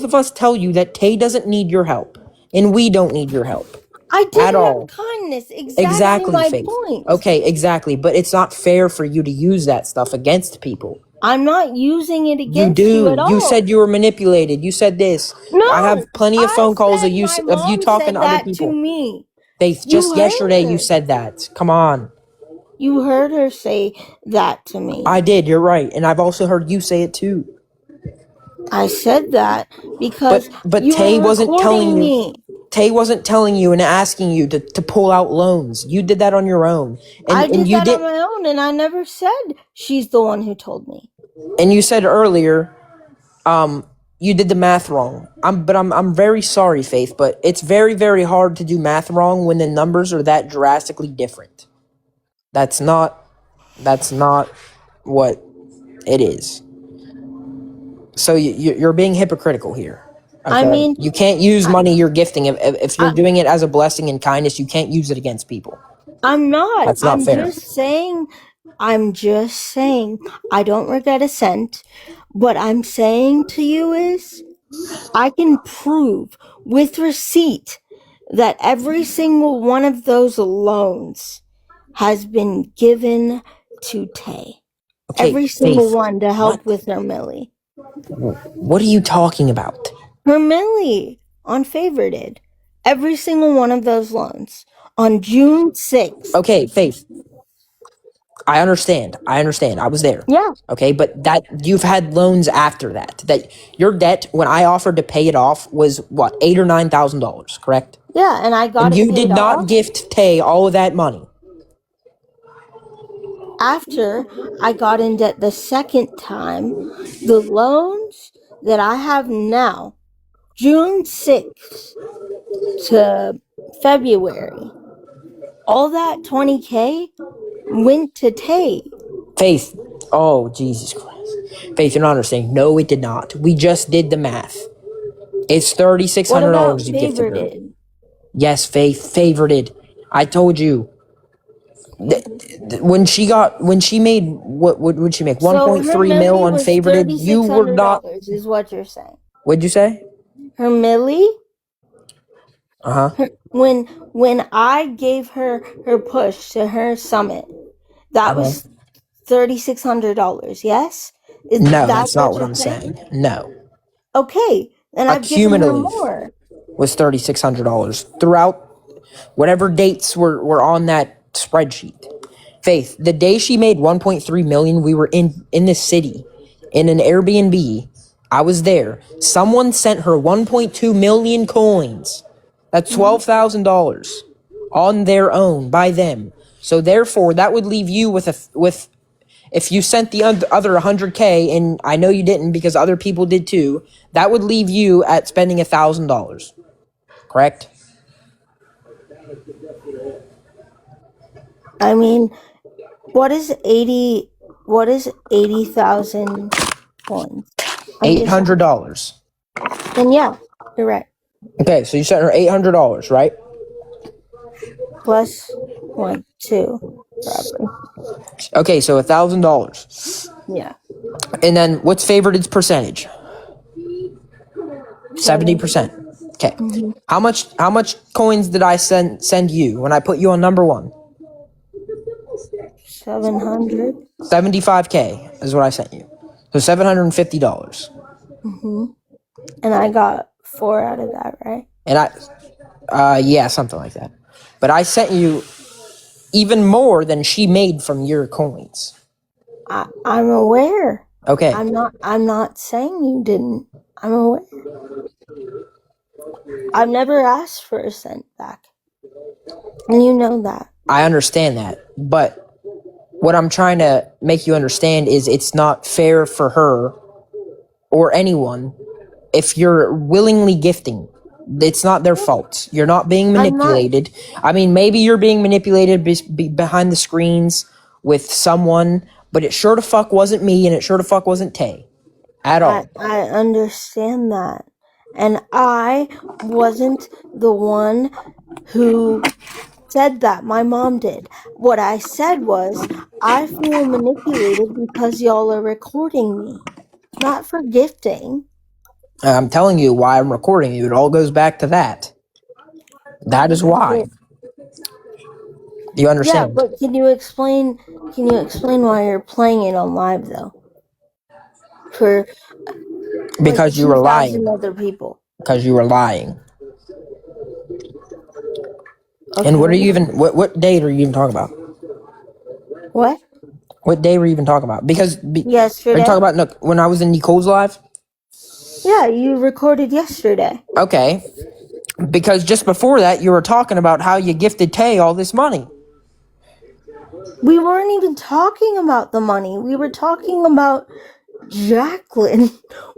of us tell you that Tay doesn't need your help and we don't need your help I did at it out of all? kindness. Exactly Exactly, my Faith. point. Okay, exactly, but it's not fair for you to use that stuff against people. I'm not using it You against you at do. You all. said you were manipulated. You said this. I have No, plenty of I phone calls said my of you mom talking said to other that to people. me. Faith, You just heard yesterday you her. said that. Come on. You heard her say that to me. I did, you're right. And I've also heard you say it too. I said that because But you Tay were wasn't telling recording you. me. Tay wasn't telling you and asking you to pull out loans. You did that on your own. I And did you that on did my own and I never said she's the one who told me. and you said earlier, you did the math wrong. I'm very sorry, Faith, but it's very, very hard to do math wrong when the numbers are that drastically different. That's not what it is. So you're being hypocritical here. I Okay, mean, you can't use I, money you're gifting. If you're I, doing it as a blessing and kindness, you can't use it against people. I'm not. That's not fair. I'm just saying, I don't regret a cent. What I'm saying to you is, I can prove with receipt that every single one of those loans has been given to Tay. Okay, Every single Faith. one to help What? with her Millie. What are you talking about? Her Millie on favorited. Every single one of those loans on June 6th. Okay, Faith. I understand. I was there. Yeah, Okay, but that you've had loans after that. That your debt when I offered to pay it off was what $8,000 or $9,000, correct? Yeah, and I got And it you paid did not off gift Tay all of that money. after I got in debt the second time. The loans that I have now, June 6th to February, all that 20K went to Tay. Faith. Oh, Jesus Christ. Faith, you're not understanding. No, it did not. We just did the math. It's What about $3,600 you gifted her. favorited? Yes, Faith, favorited. I told you. When she made, what would she make? So her 1.3 mil millie on was favorited. You were not. $3,600, is what you're saying. What'd you say? Her millie, Uh huh. when I gave her push to her summit, that was $3,600. Yes, is No, that that's not what what you're I'm saying? saying. No. Okay, then I've given her Accumulative more. was $3,600 throughout whatever dates were on that spreadsheet. Faith, the day she made 1.3 million, we were in this city in an Airbnb. I was there. Someone sent her 1.2 million coins. That's $12,000 on their own by them. So therefore, that would leave you with if you sent the other 100K, and I know you didn't because other people did too, that would leave you at spending $1,000. Correct? I mean, what is 80,000 coins? $800. Then yeah, you're right. Okay, so you sent her $800, right? Plus 2, probably. Okay, so $1,000. Yeah. And then what's favorited's percentage? 70%. Okay. Mm-hmm. How much coins did I send you when I put you on number 1? 700. 75K is what I sent you. So $750. And I got 4 out of that, right? And yeah, something like that. But I sent you even more than she made from your coins. I'm aware. Okay. I'm not saying you didn't. I'm aware. I've never asked for a cent back. And you know that. I understand that. But what I'm trying to make you understand is it's not fair for her or anyone if you're willingly gifting. It's not their fault. You're not being manipulated. I mean, maybe you're being manipulated behind the screens with someone, but it sure to fuck wasn't me, and it sure to fuck wasn't Tay. At all. I understand that. And I wasn't the one who said that. My mom did. What I said was, I feel manipulated because y'all are recording me. Not for gifting. I'm telling you why I'm recording you. It all goes back to that. That is why. Do you understand? Yeah, but can you explain why you're playing it on live though? For Because you were 2,000 lying. other people. Because you were lying. Okay. And what are you even? What date are you even talking about? What? What day were you even talking about? Because Yesterday. are you talking about when I was in Nicole's live? Yeah, you recorded yesterday. Okay. Because just before that, you were talking about how you gifted Tay all this money. We weren't even talking about the money. We were talking about Jacqueline.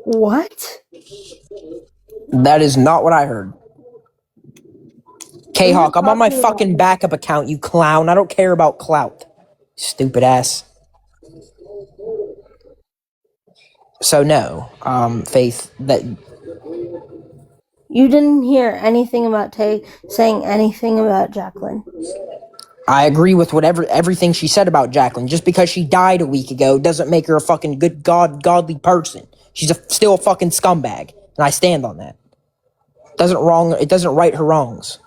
What? That is not what I heard. K-Hawk, I'm on my talking fucking backup account, you clown. I don't care about clout. Stupid ass. So no, Faith, that You didn't hear anything about Tay saying anything about Jacqueline. I agree with everything she said about Jacqueline. Just because she died a week ago doesn't make her a fucking godly person. She's still a fucking scumbag, and I stand on that. It doesn't right her wrongs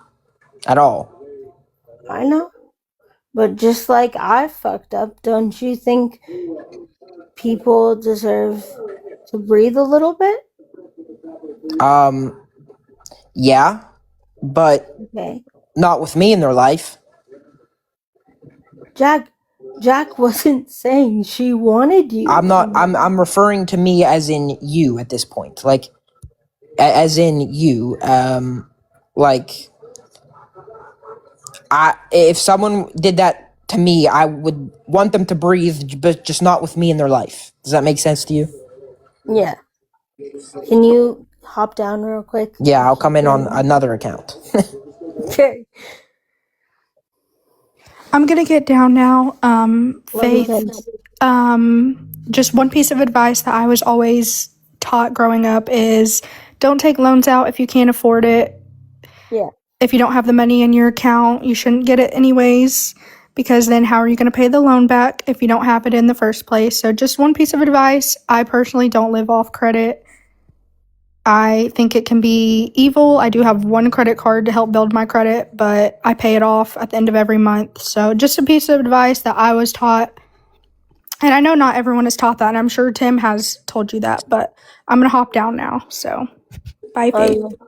at all. I know. But just like I fucked up, don't you think people deserve to breathe a little bit? Yeah, but Okay. not with me in their life. Jack wasn't saying she wanted you. I'm referring to me as in you at this point. Like, as in you. Like, if someone did that to me, I would want them to breathe, but just not with me in their life. Does that make sense to you? Yeah. Can you hop down real quick? Yeah, I'll come in on another account. Okay. I'm gonna get down now. Love you Faith. guys. Just one piece of advice that I was always taught growing up is don't take loans out if you can't afford it. Yeah. If you don't have the money in your account, you shouldn't get it anyways, because then how are you going to pay the loan back if you don't have it in the first place? So, just one piece of advice. I personally don't live off credit. I think it can be evil. I do have one credit card to help build my credit, but I pay it off at the end of every month. So, just a piece of advice that I was taught. And I know not everyone is taught that, and I'm sure Tim has told you that, but I'm going to hop down now. So, bye, Love Faith. you.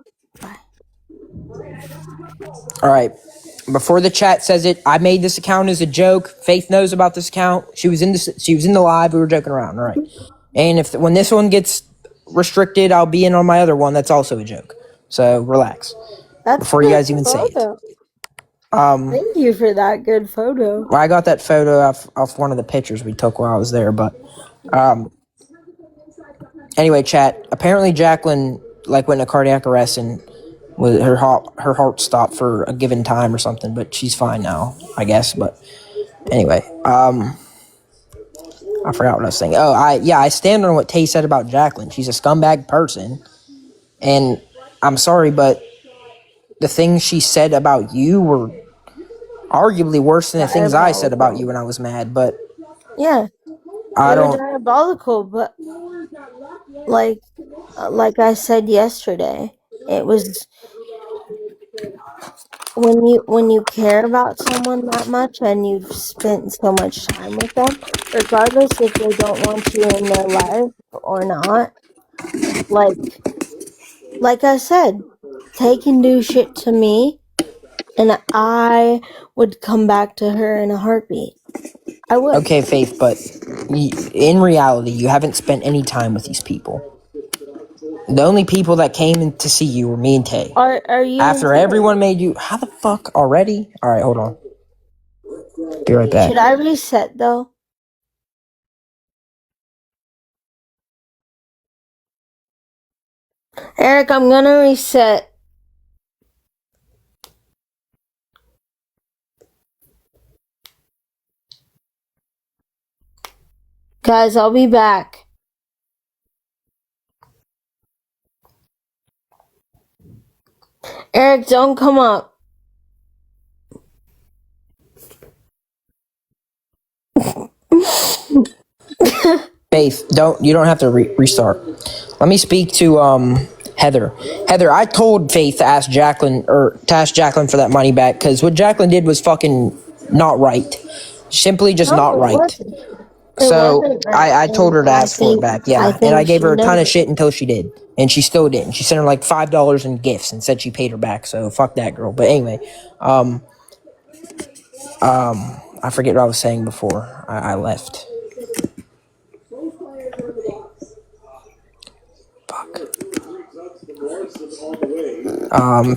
Bye. All right. Before the chat says it, I made this account as a joke. Faith knows about this account. She was in the live. We were joking around. All right. And when this one gets restricted, I'll be in on my other one. That's also a joke. So relax That's before you good guys even say it. photo. Thank you for that good photo. I got that photo off one of the pictures we took while I was there. But anyway, chat. Apparently, Jacqueline went in a cardiac arrest and her heart stopped for a given time or something. But she's fine now, I guess. But anyway, I forgot what I was saying. Oh, I stand on what Tay said about Jacqueline. She's a scumbag person, and I'm sorry, but the things she said about you were arguably worse than the things I said about you when I was mad. But Yeah. I They were don't. diabolical, but like I said yesterday, it was when you care about someone that much and you've spent so much time with them, regardless if they don't want you in their life or not. Like I said, Tay can do shit to me, and I would come back to her in a heartbeat. I would. Okay, Faith, but in reality, you haven't spent any time with these people. The only people that came in to see you were me and Tay. Are you and After Tay? everyone made you, how the fuck already? All right, hold on. Be right back. Should I reset though? Eric, I'm gonna reset. Guys, I'll be back. Eric, don't come up. Faith, you don't have to restart. Let me speak to Heather. Heather, I told Faith to ask Jacqueline for that money back because what Jacqueline did was fucking not right. Simply just not right. So Wasn't right, I told her to and ask for it back. I Yeah, and I think gave she her a ton knows of shit it. until she did, and she still didn't. She sent her like $5 in gifts and said she paid her back. So fuck that girl. But anyway, I forget what I was saying before I left. Fuck.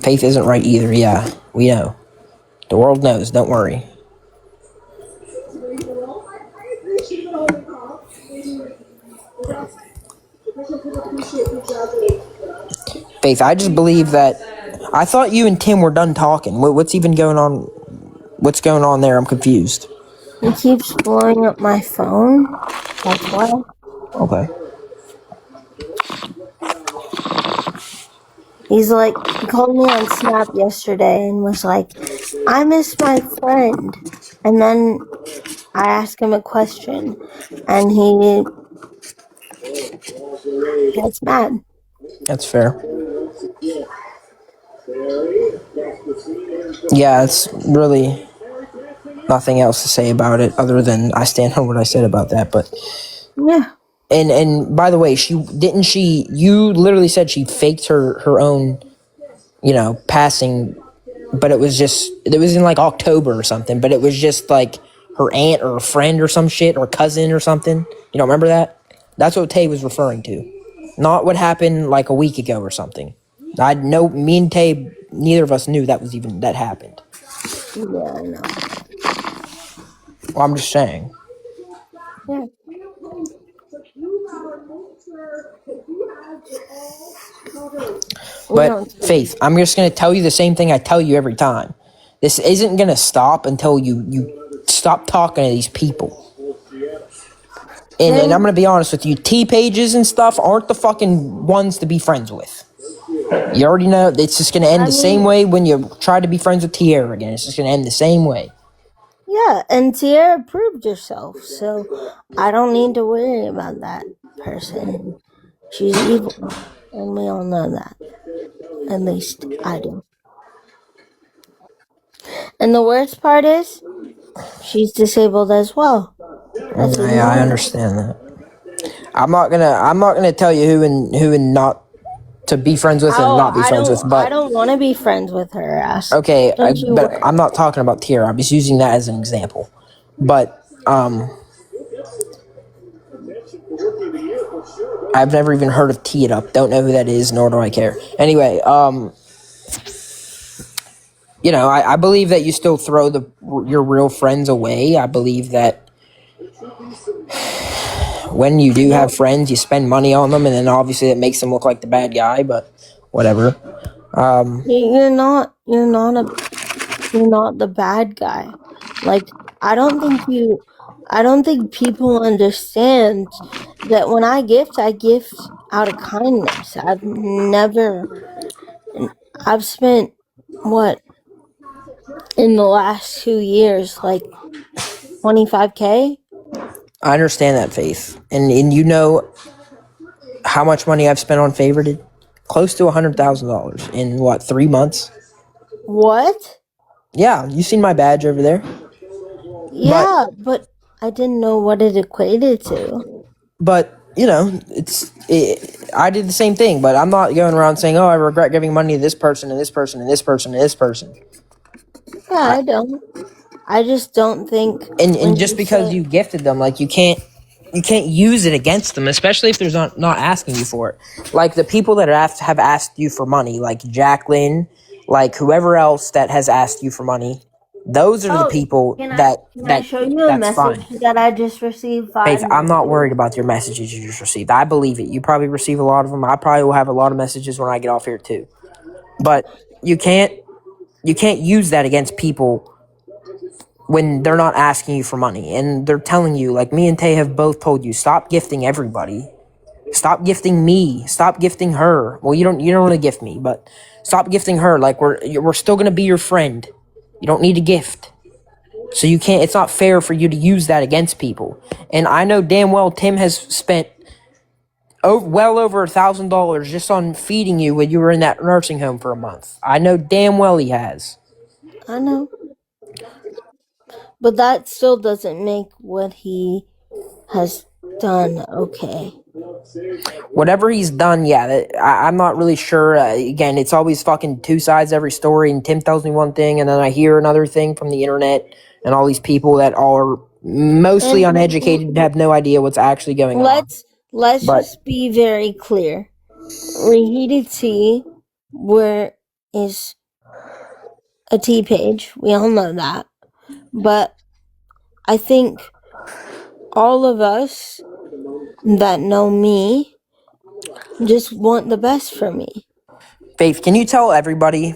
Faith isn't right either. Yeah, we know. The world knows. Don't worry. Faith, I just believe that. I thought you and Tim were done talking. What's even going on? What's going on there? I'm confused. He keeps blowing up my phone. That's why. Okay. He called me on Snap yesterday and was like, I miss my friend. And then I asked him a question, and he gets mad. That's fair. Yeah, it's really nothing else to say about it other than I stand on what I said about that. But Yeah. and by the way, you literally said she faked her own, passing, but it was in like October or something, but it was just like her aunt or a friend or some shit or cousin or something. You don't remember that? That's what Tay was referring to. Not what happened like a week ago or something. I know me and Tay, neither of us knew that happened. Yeah, I know. Well, I'm just saying. Yeah. We But don't. Faith, I'm just gonna tell you the same thing I tell you every time. This isn't gonna stop until you stop talking to these people. And I'm Then gonna be honest with you, T pages and stuff aren't the fucking ones to be friends with. You already know it's just gonna end I the same mean, way when you try to be friends with Tierra again. It's just gonna end the same way. yeah, and Tierra proved herself, so I don't need to worry about that person. She's evil, and we all know that. At least I do. And the worst part is, she's disabled as well. That's even I worse. understand that. I'm not gonna tell you who and not to be friends with and Oh, not be friends with, I but don't want to be friends with her ass. okay, Don't you but worry. I'm not talking about Tierra. I'm just using that as an example. But I've never even heard of Tee It Up. Don't know who that is, nor do I care. Anyway, you know, I believe that you still throw your real friends away. I believe that when you do have No, friends, you spend money on them, and then obviously it makes them look like the bad guy. But whatever. you're not. You're not the bad guy. Like, I don't think you. I don't think people understand that when I gift out of kindness. I've never. I've spent what in the last 2 years, like 25K. I understand that, Faith, and you know how much money I've spent on favorited. Close to $100,000 in what 3 months? What? Yeah, you seen my badge over there. But Yeah, but I didn't know what it equated to. you know, I did the same thing, but I'm not going around saying, "Oh, I regret giving money to this person and this person and this person and this person." Yeah, I don't. I just don't think And when just you because say, you gifted them, like you can't use it against them, especially if there's not asking you for it. Like the people that have asked you for money, like Jacqueline, like whoever else that has asked you for money, those are the "Oh, people can I show you a that's fine. message that I just received Faith, 5 I'm minutes not worried ago?" about your messages you just received. I believe it. You probably receive a lot of them. I probably will have a lot of messages when I get off here too. But you can't use that against people when they're not asking you for money and they're telling you, like me and Tay have both told you, stop gifting everybody. Stop gifting me. Stop gifting her. Well, you don't want to gift me, but stop gifting her. Like we're still gonna be your friend. You don't need to gift. So you can't. It's not fair for you to use that against people. And I know damn well Tim has spent well over $1,000 just on feeding you when you were in that nursing home for a month. I know damn well he has. I know, but that still doesn't make what he has done okay. Whatever he's done, yeah, I'm not really sure. Again, it's always fucking two sides every story, and Tim tells me one thing, and then I hear another thing from the internet, and all these people that are mostly And uneducated and have no idea what's actually going on. let's But just be very clear. Reheated tea, where is a tea page? We all know that, but I think all of us that know me just want the best for me. Faith, can you tell everybody?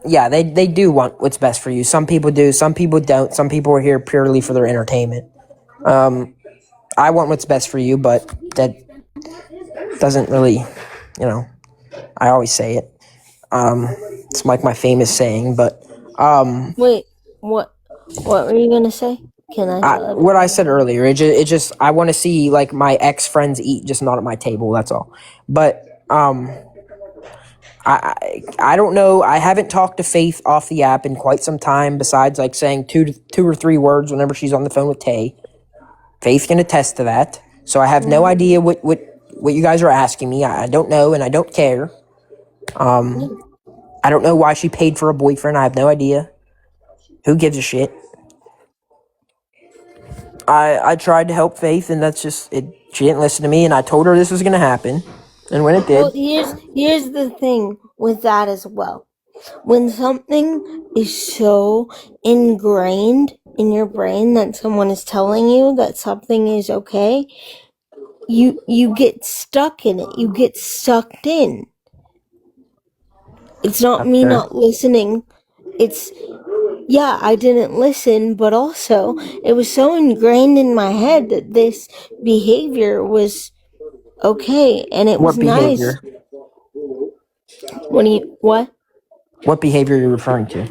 Yeah, they do want what's best for you. Some people do, some people don't. Some people are here purely for their entertainment. I want what's best for you, but that doesn't really, you know, I always say it. It's like my famous saying, but Wait, what were you gonna say? Can I tell what I everybody? said earlier, it just I want to see like my ex friends eat, just not at my table. That's all. But I don't know. I haven't talked to Faith off the app in quite some time. Besides, like saying two or three words whenever she's on the phone with Tay. Faith can attest to that. So I have no Mm-hmm. idea what you guys are asking me. I don't know, and I don't care. Yeah. I don't know why she paid for a boyfriend. I have no idea. Who gives a shit? I tried to help Faith, and that's just it. She didn't listen to me, and I told her this was gonna happen, and when it did, Well, here's the thing with that as well. when something is so ingrained in your brain that someone is telling you that something is okay, you get stuck in it. You get sucked in. It's not That's me fair. not listening. It's, yeah, I didn't listen, but also it was so ingrained in my head that this behavior was okay and it was What nice. behavior? What? What behavior are you referring to?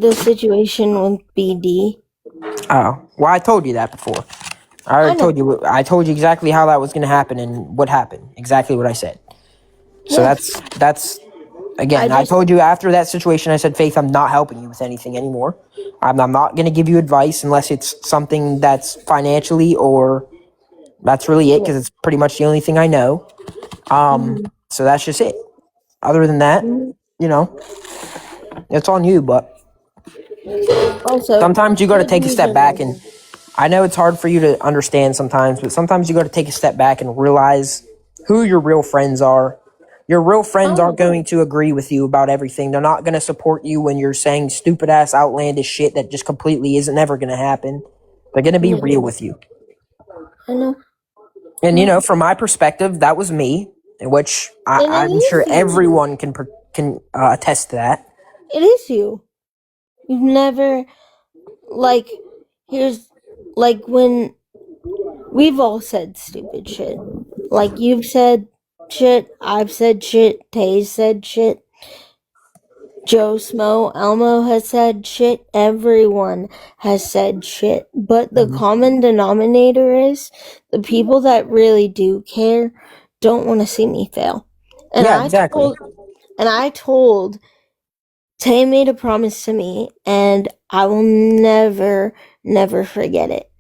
The situation with BD. Oh, well, I told you that before. I I already know. told you. I told you exactly how that was going to happen and what happened. Exactly what I said. So Yeah. that's I again. I just told you after that situation. I said, Faith, I'm not helping you with anything anymore. I'm not going to give you advice unless it's something that's financially or that's really it because it's pretty much the only thing I know. So that's just it. Other than that, you know, it's on you. But also sometimes you got to good take a news step and back, bad and news. I know it's hard for you to understand sometimes, but sometimes you got to take a step back and realize who your real friends are. Your real friends aren't Oh, going to agree with you about everything. They're not going to support you when you're saying stupid ass outlandish shit that just completely isn't never going to happen. They're going to be yeah, real with you. I know. And you Yeah. know, from my perspective, that was me, in which And it I'm is sure you. everyone can attest to that. It is you. You've never, like, here's, like, when we've all said stupid shit. Like, you've said shit, I've said shit, Tay's said shit, Joe Smo, Elmo has said shit, everyone has said shit. But the Mhm. common denominator is the people that really do care don't want to see me fail. And Yeah, I exactly. told Tay made a promise to me, and I will never, never forget it.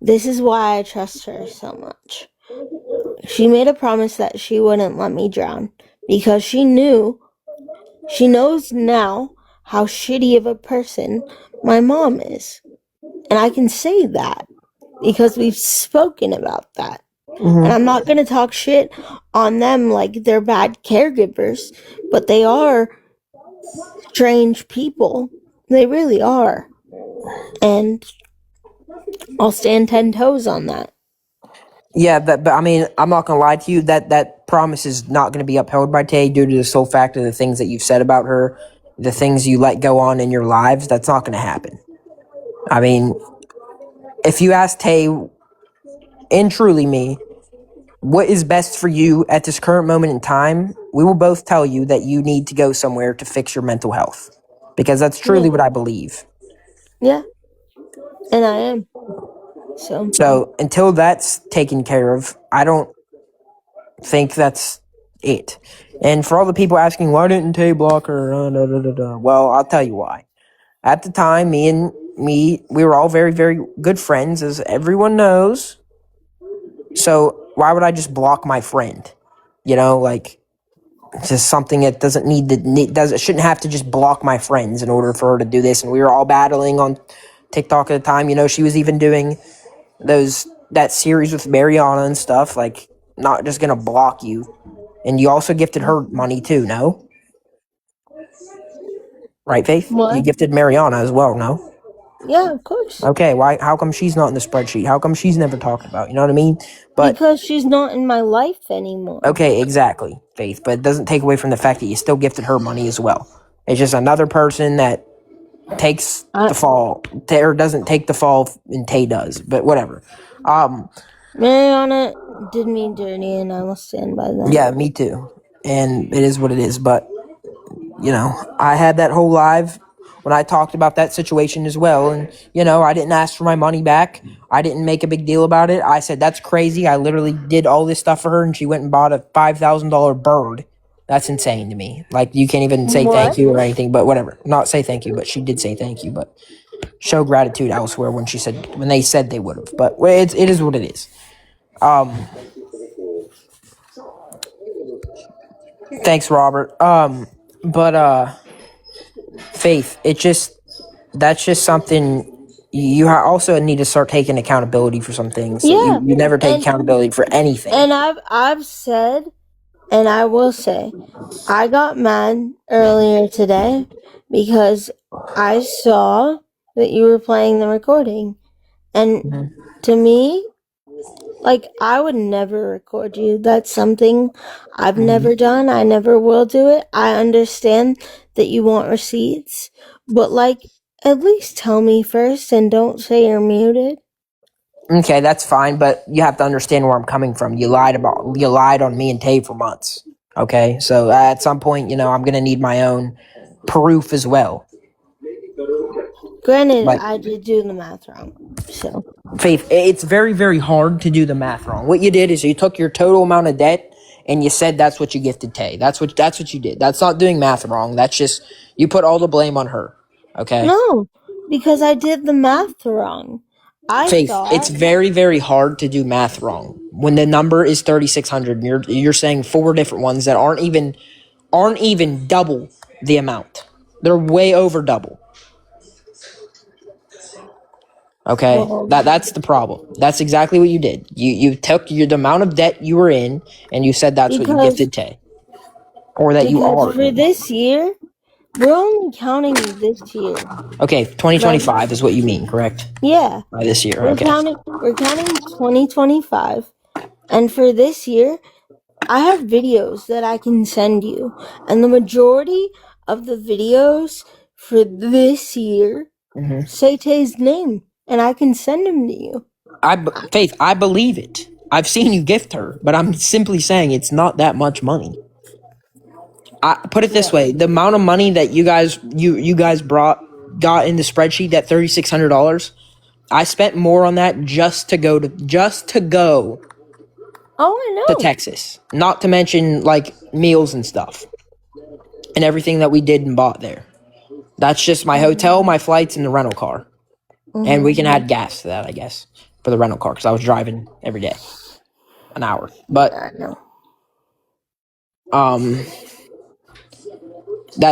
This is why I trust her so much. She made a promise that she wouldn't let me drown because she knows now how shitty of a person my mom is. And I can say that because we've spoken about that. And Hmm. I'm not going to talk shit on them like they're bad caregivers, but they are strange people. They really are. And I'll stand 10 toes on that. Yeah, but I mean, I'm not gonna lie to you. That promise is not gonna be upheld by Tay due to the sole fact of the things that you've said about her, the things you let go on in your lives. That's not gonna happen. I mean, if you ask Tay and truly me, what is best for you at this current moment in time, we will both tell you that you need to go somewhere to fix your mental health, because that's Yeah. truly what I believe. Yeah. And I am. So, So until that's taken care of, I don't think that's it. And for all the people asking, why didn't Tay block her? Well, I'll tell you why. At the time, we were all very, very good friends, as everyone knows. So why would I just block my friend? You know, like it's just something that doesn't need to it shouldn't have to just block my friends in order for her to do this. And we were all battling on TikTok at the time. You know, she was even doing that series with Mariana and stuff. Like, not just gonna block you. And you also gifted her money too, no? Right, Faith? You what? gifted Mariana as well, no? Yeah, of course. Okay, why? How come she's not in the spreadsheet? How come she's never talked about? You know what I mean? But Because she's not in my life anymore. okay, exactly, Faith. But it doesn't take away from the fact that you still gifted her money as well. It's just another person that takes I, the fall, or doesn't take the fall, and Tay does. But whatever. Um, Mariana did me dirty, and I will stand by that. yeah, me too. And it is what it is. But you know, I had that whole live when I talked about that situation as well. And, you know, I didn't ask for my money back. I didn't make a big deal about it. I said, that's crazy. I literally did all this stuff for her and she went and bought a $5,000 bird. That's insane to me. Like, you can't even say thank What? you or anything, but whatever. Not say thank you, but she did say thank you, but show gratitude elsewhere when they said they would have. But it is what it is. Thanks, Robert. But Faith, that's just something also need to start taking accountability for some things that Yeah, you never take and accountability for anything. I've said And I will say, I got mad earlier today because I saw that you were playing the recording. And to me, like, I would never record you. That's something I've never done. I never will do it. I understand that you want receipts, but, like, at least tell me first and don't say you're muted. Okay, that's fine, but you have to understand where I'm coming from. You lied on me and Tay for months. Okay, so at some point, I'm gonna need my own proof as well. Granted, Like, I did do the math wrong, so. Faith, it's very, very hard to do the math wrong. What you did is you took your total amount of debt and you said that's what you gifted Tay. That's what you did. That's not doing math wrong. That's just you put all the blame on her. Okay? No, because I did the math wrong. I Faith, it's thought, very, very hard to do math wrong. When the number is 3,600 and you're saying four different ones that aren't even double the amount. They're way over double. Okay, well, that's the problem. That's exactly what you did. You took the amount of debt you were in, and you said that's what you because gifted Tay, or that you because are for in. this year, we're only counting this year. Okay, Like, 2025 is what you mean, correct? yeah, By this year, we're okay. counting 2025, and for this year, I have videos that I can send you, and the majority of the videos for this year say Tay's name, and I can send them to you. Faith, I believe it. I've seen you gift her, but I'm simply saying it's not that much money. I put it this Yeah. way: the amount of money that you guys got in the spreadsheet, that $3,600, I spent more on that just to go Oh, I to know. Texas. Not to mention like meals and stuff and everything that we did and bought there. That's just my hotel, my flights, and the rental car. And we can add gas to that, I guess, for the rental car because I was driving every day, an hour. But I know. um,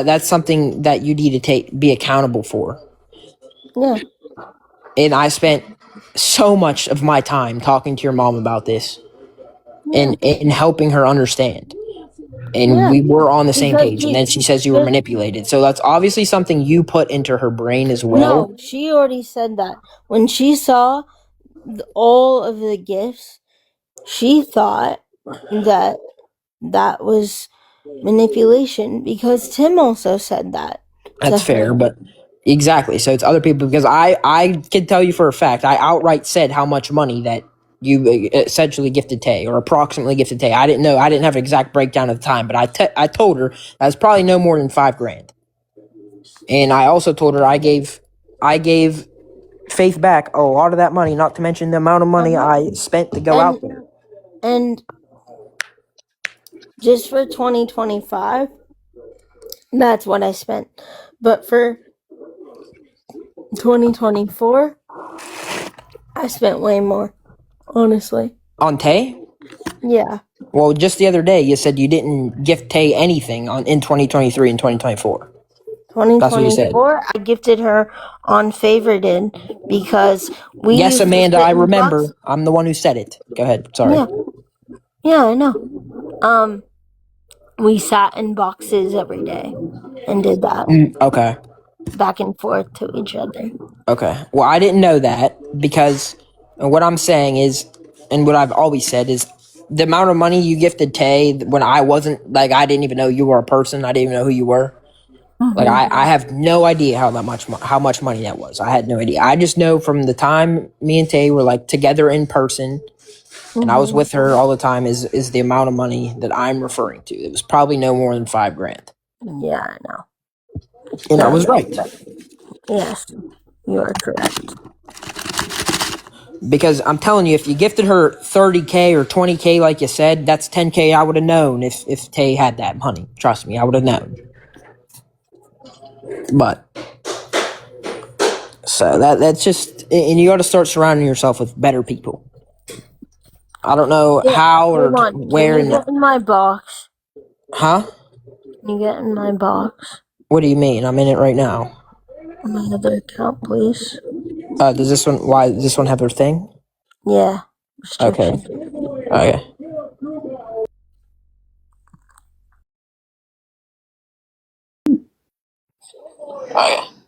that's something that you need to be accountable for. Yeah. And I spent so much of my time talking to your mom about this Yeah. and helping her understand. And Yeah. we were on the same Because page. And then she says you were just manipulated. So that's obviously something you put into her brain as well. no, she already said that when she saw all of the gifts. She thought that that was manipulation because Tim also said that to That's fair, her. but exactly. So it's other people because I can tell you for a fact I outright said how much money that you essentially gifted Tay or approximately gifted Tay. I didn't know. I didn't have an exact breakdown at the time, but I told her that's probably no more than $5,000. And I also told her I gave Faith back a lot of that money, not to mention the amount of money Uh-huh. I spent to go out And there. and just for 2025, that's what I spent. But for 2024, I spent way more, honestly. On Tay? Yeah. Well, just the other day you said you didn't gift Tay anything in 2023 and 2024. That's what you said. 2024, I gifted her on favorited because we Yes, used to Amanda, sit I in box. remember. I'm the one who said it. Go ahead. Sorry. Yeah. Yeah, I know. We sat in boxes every day and did that Okay. back and forth to each other. Okay. Well, I didn't know that because what I'm saying is, and what I've always said is, the amount of money you gifted Tay when I wasn't like I didn't even know you were a person. I didn't even know who you were. Like I have no idea how much money that was. I had no idea. I just know from the time me and Tay were like together in person, and I was with her all the time. Is the amount of money that I'm referring to? It was probably no more than $5,000, Yeah, I know. and I I was know. right. But yes, you are correct. Because I'm telling you, if you gifted her 30K or 20K, like you said, that's 10K I would have known if Tay had that money. Trust me, I would have known. But so that's just, and you got to start surrounding yourself with better people. I don't know Yeah, how or hold on. Can where you get in my box? huh? Can you get in my box? What do you mean? I'm in it right now. My other account, please. Does this one have their thing? Yeah. Okay. Restrictions. Okay. Oh, yeah.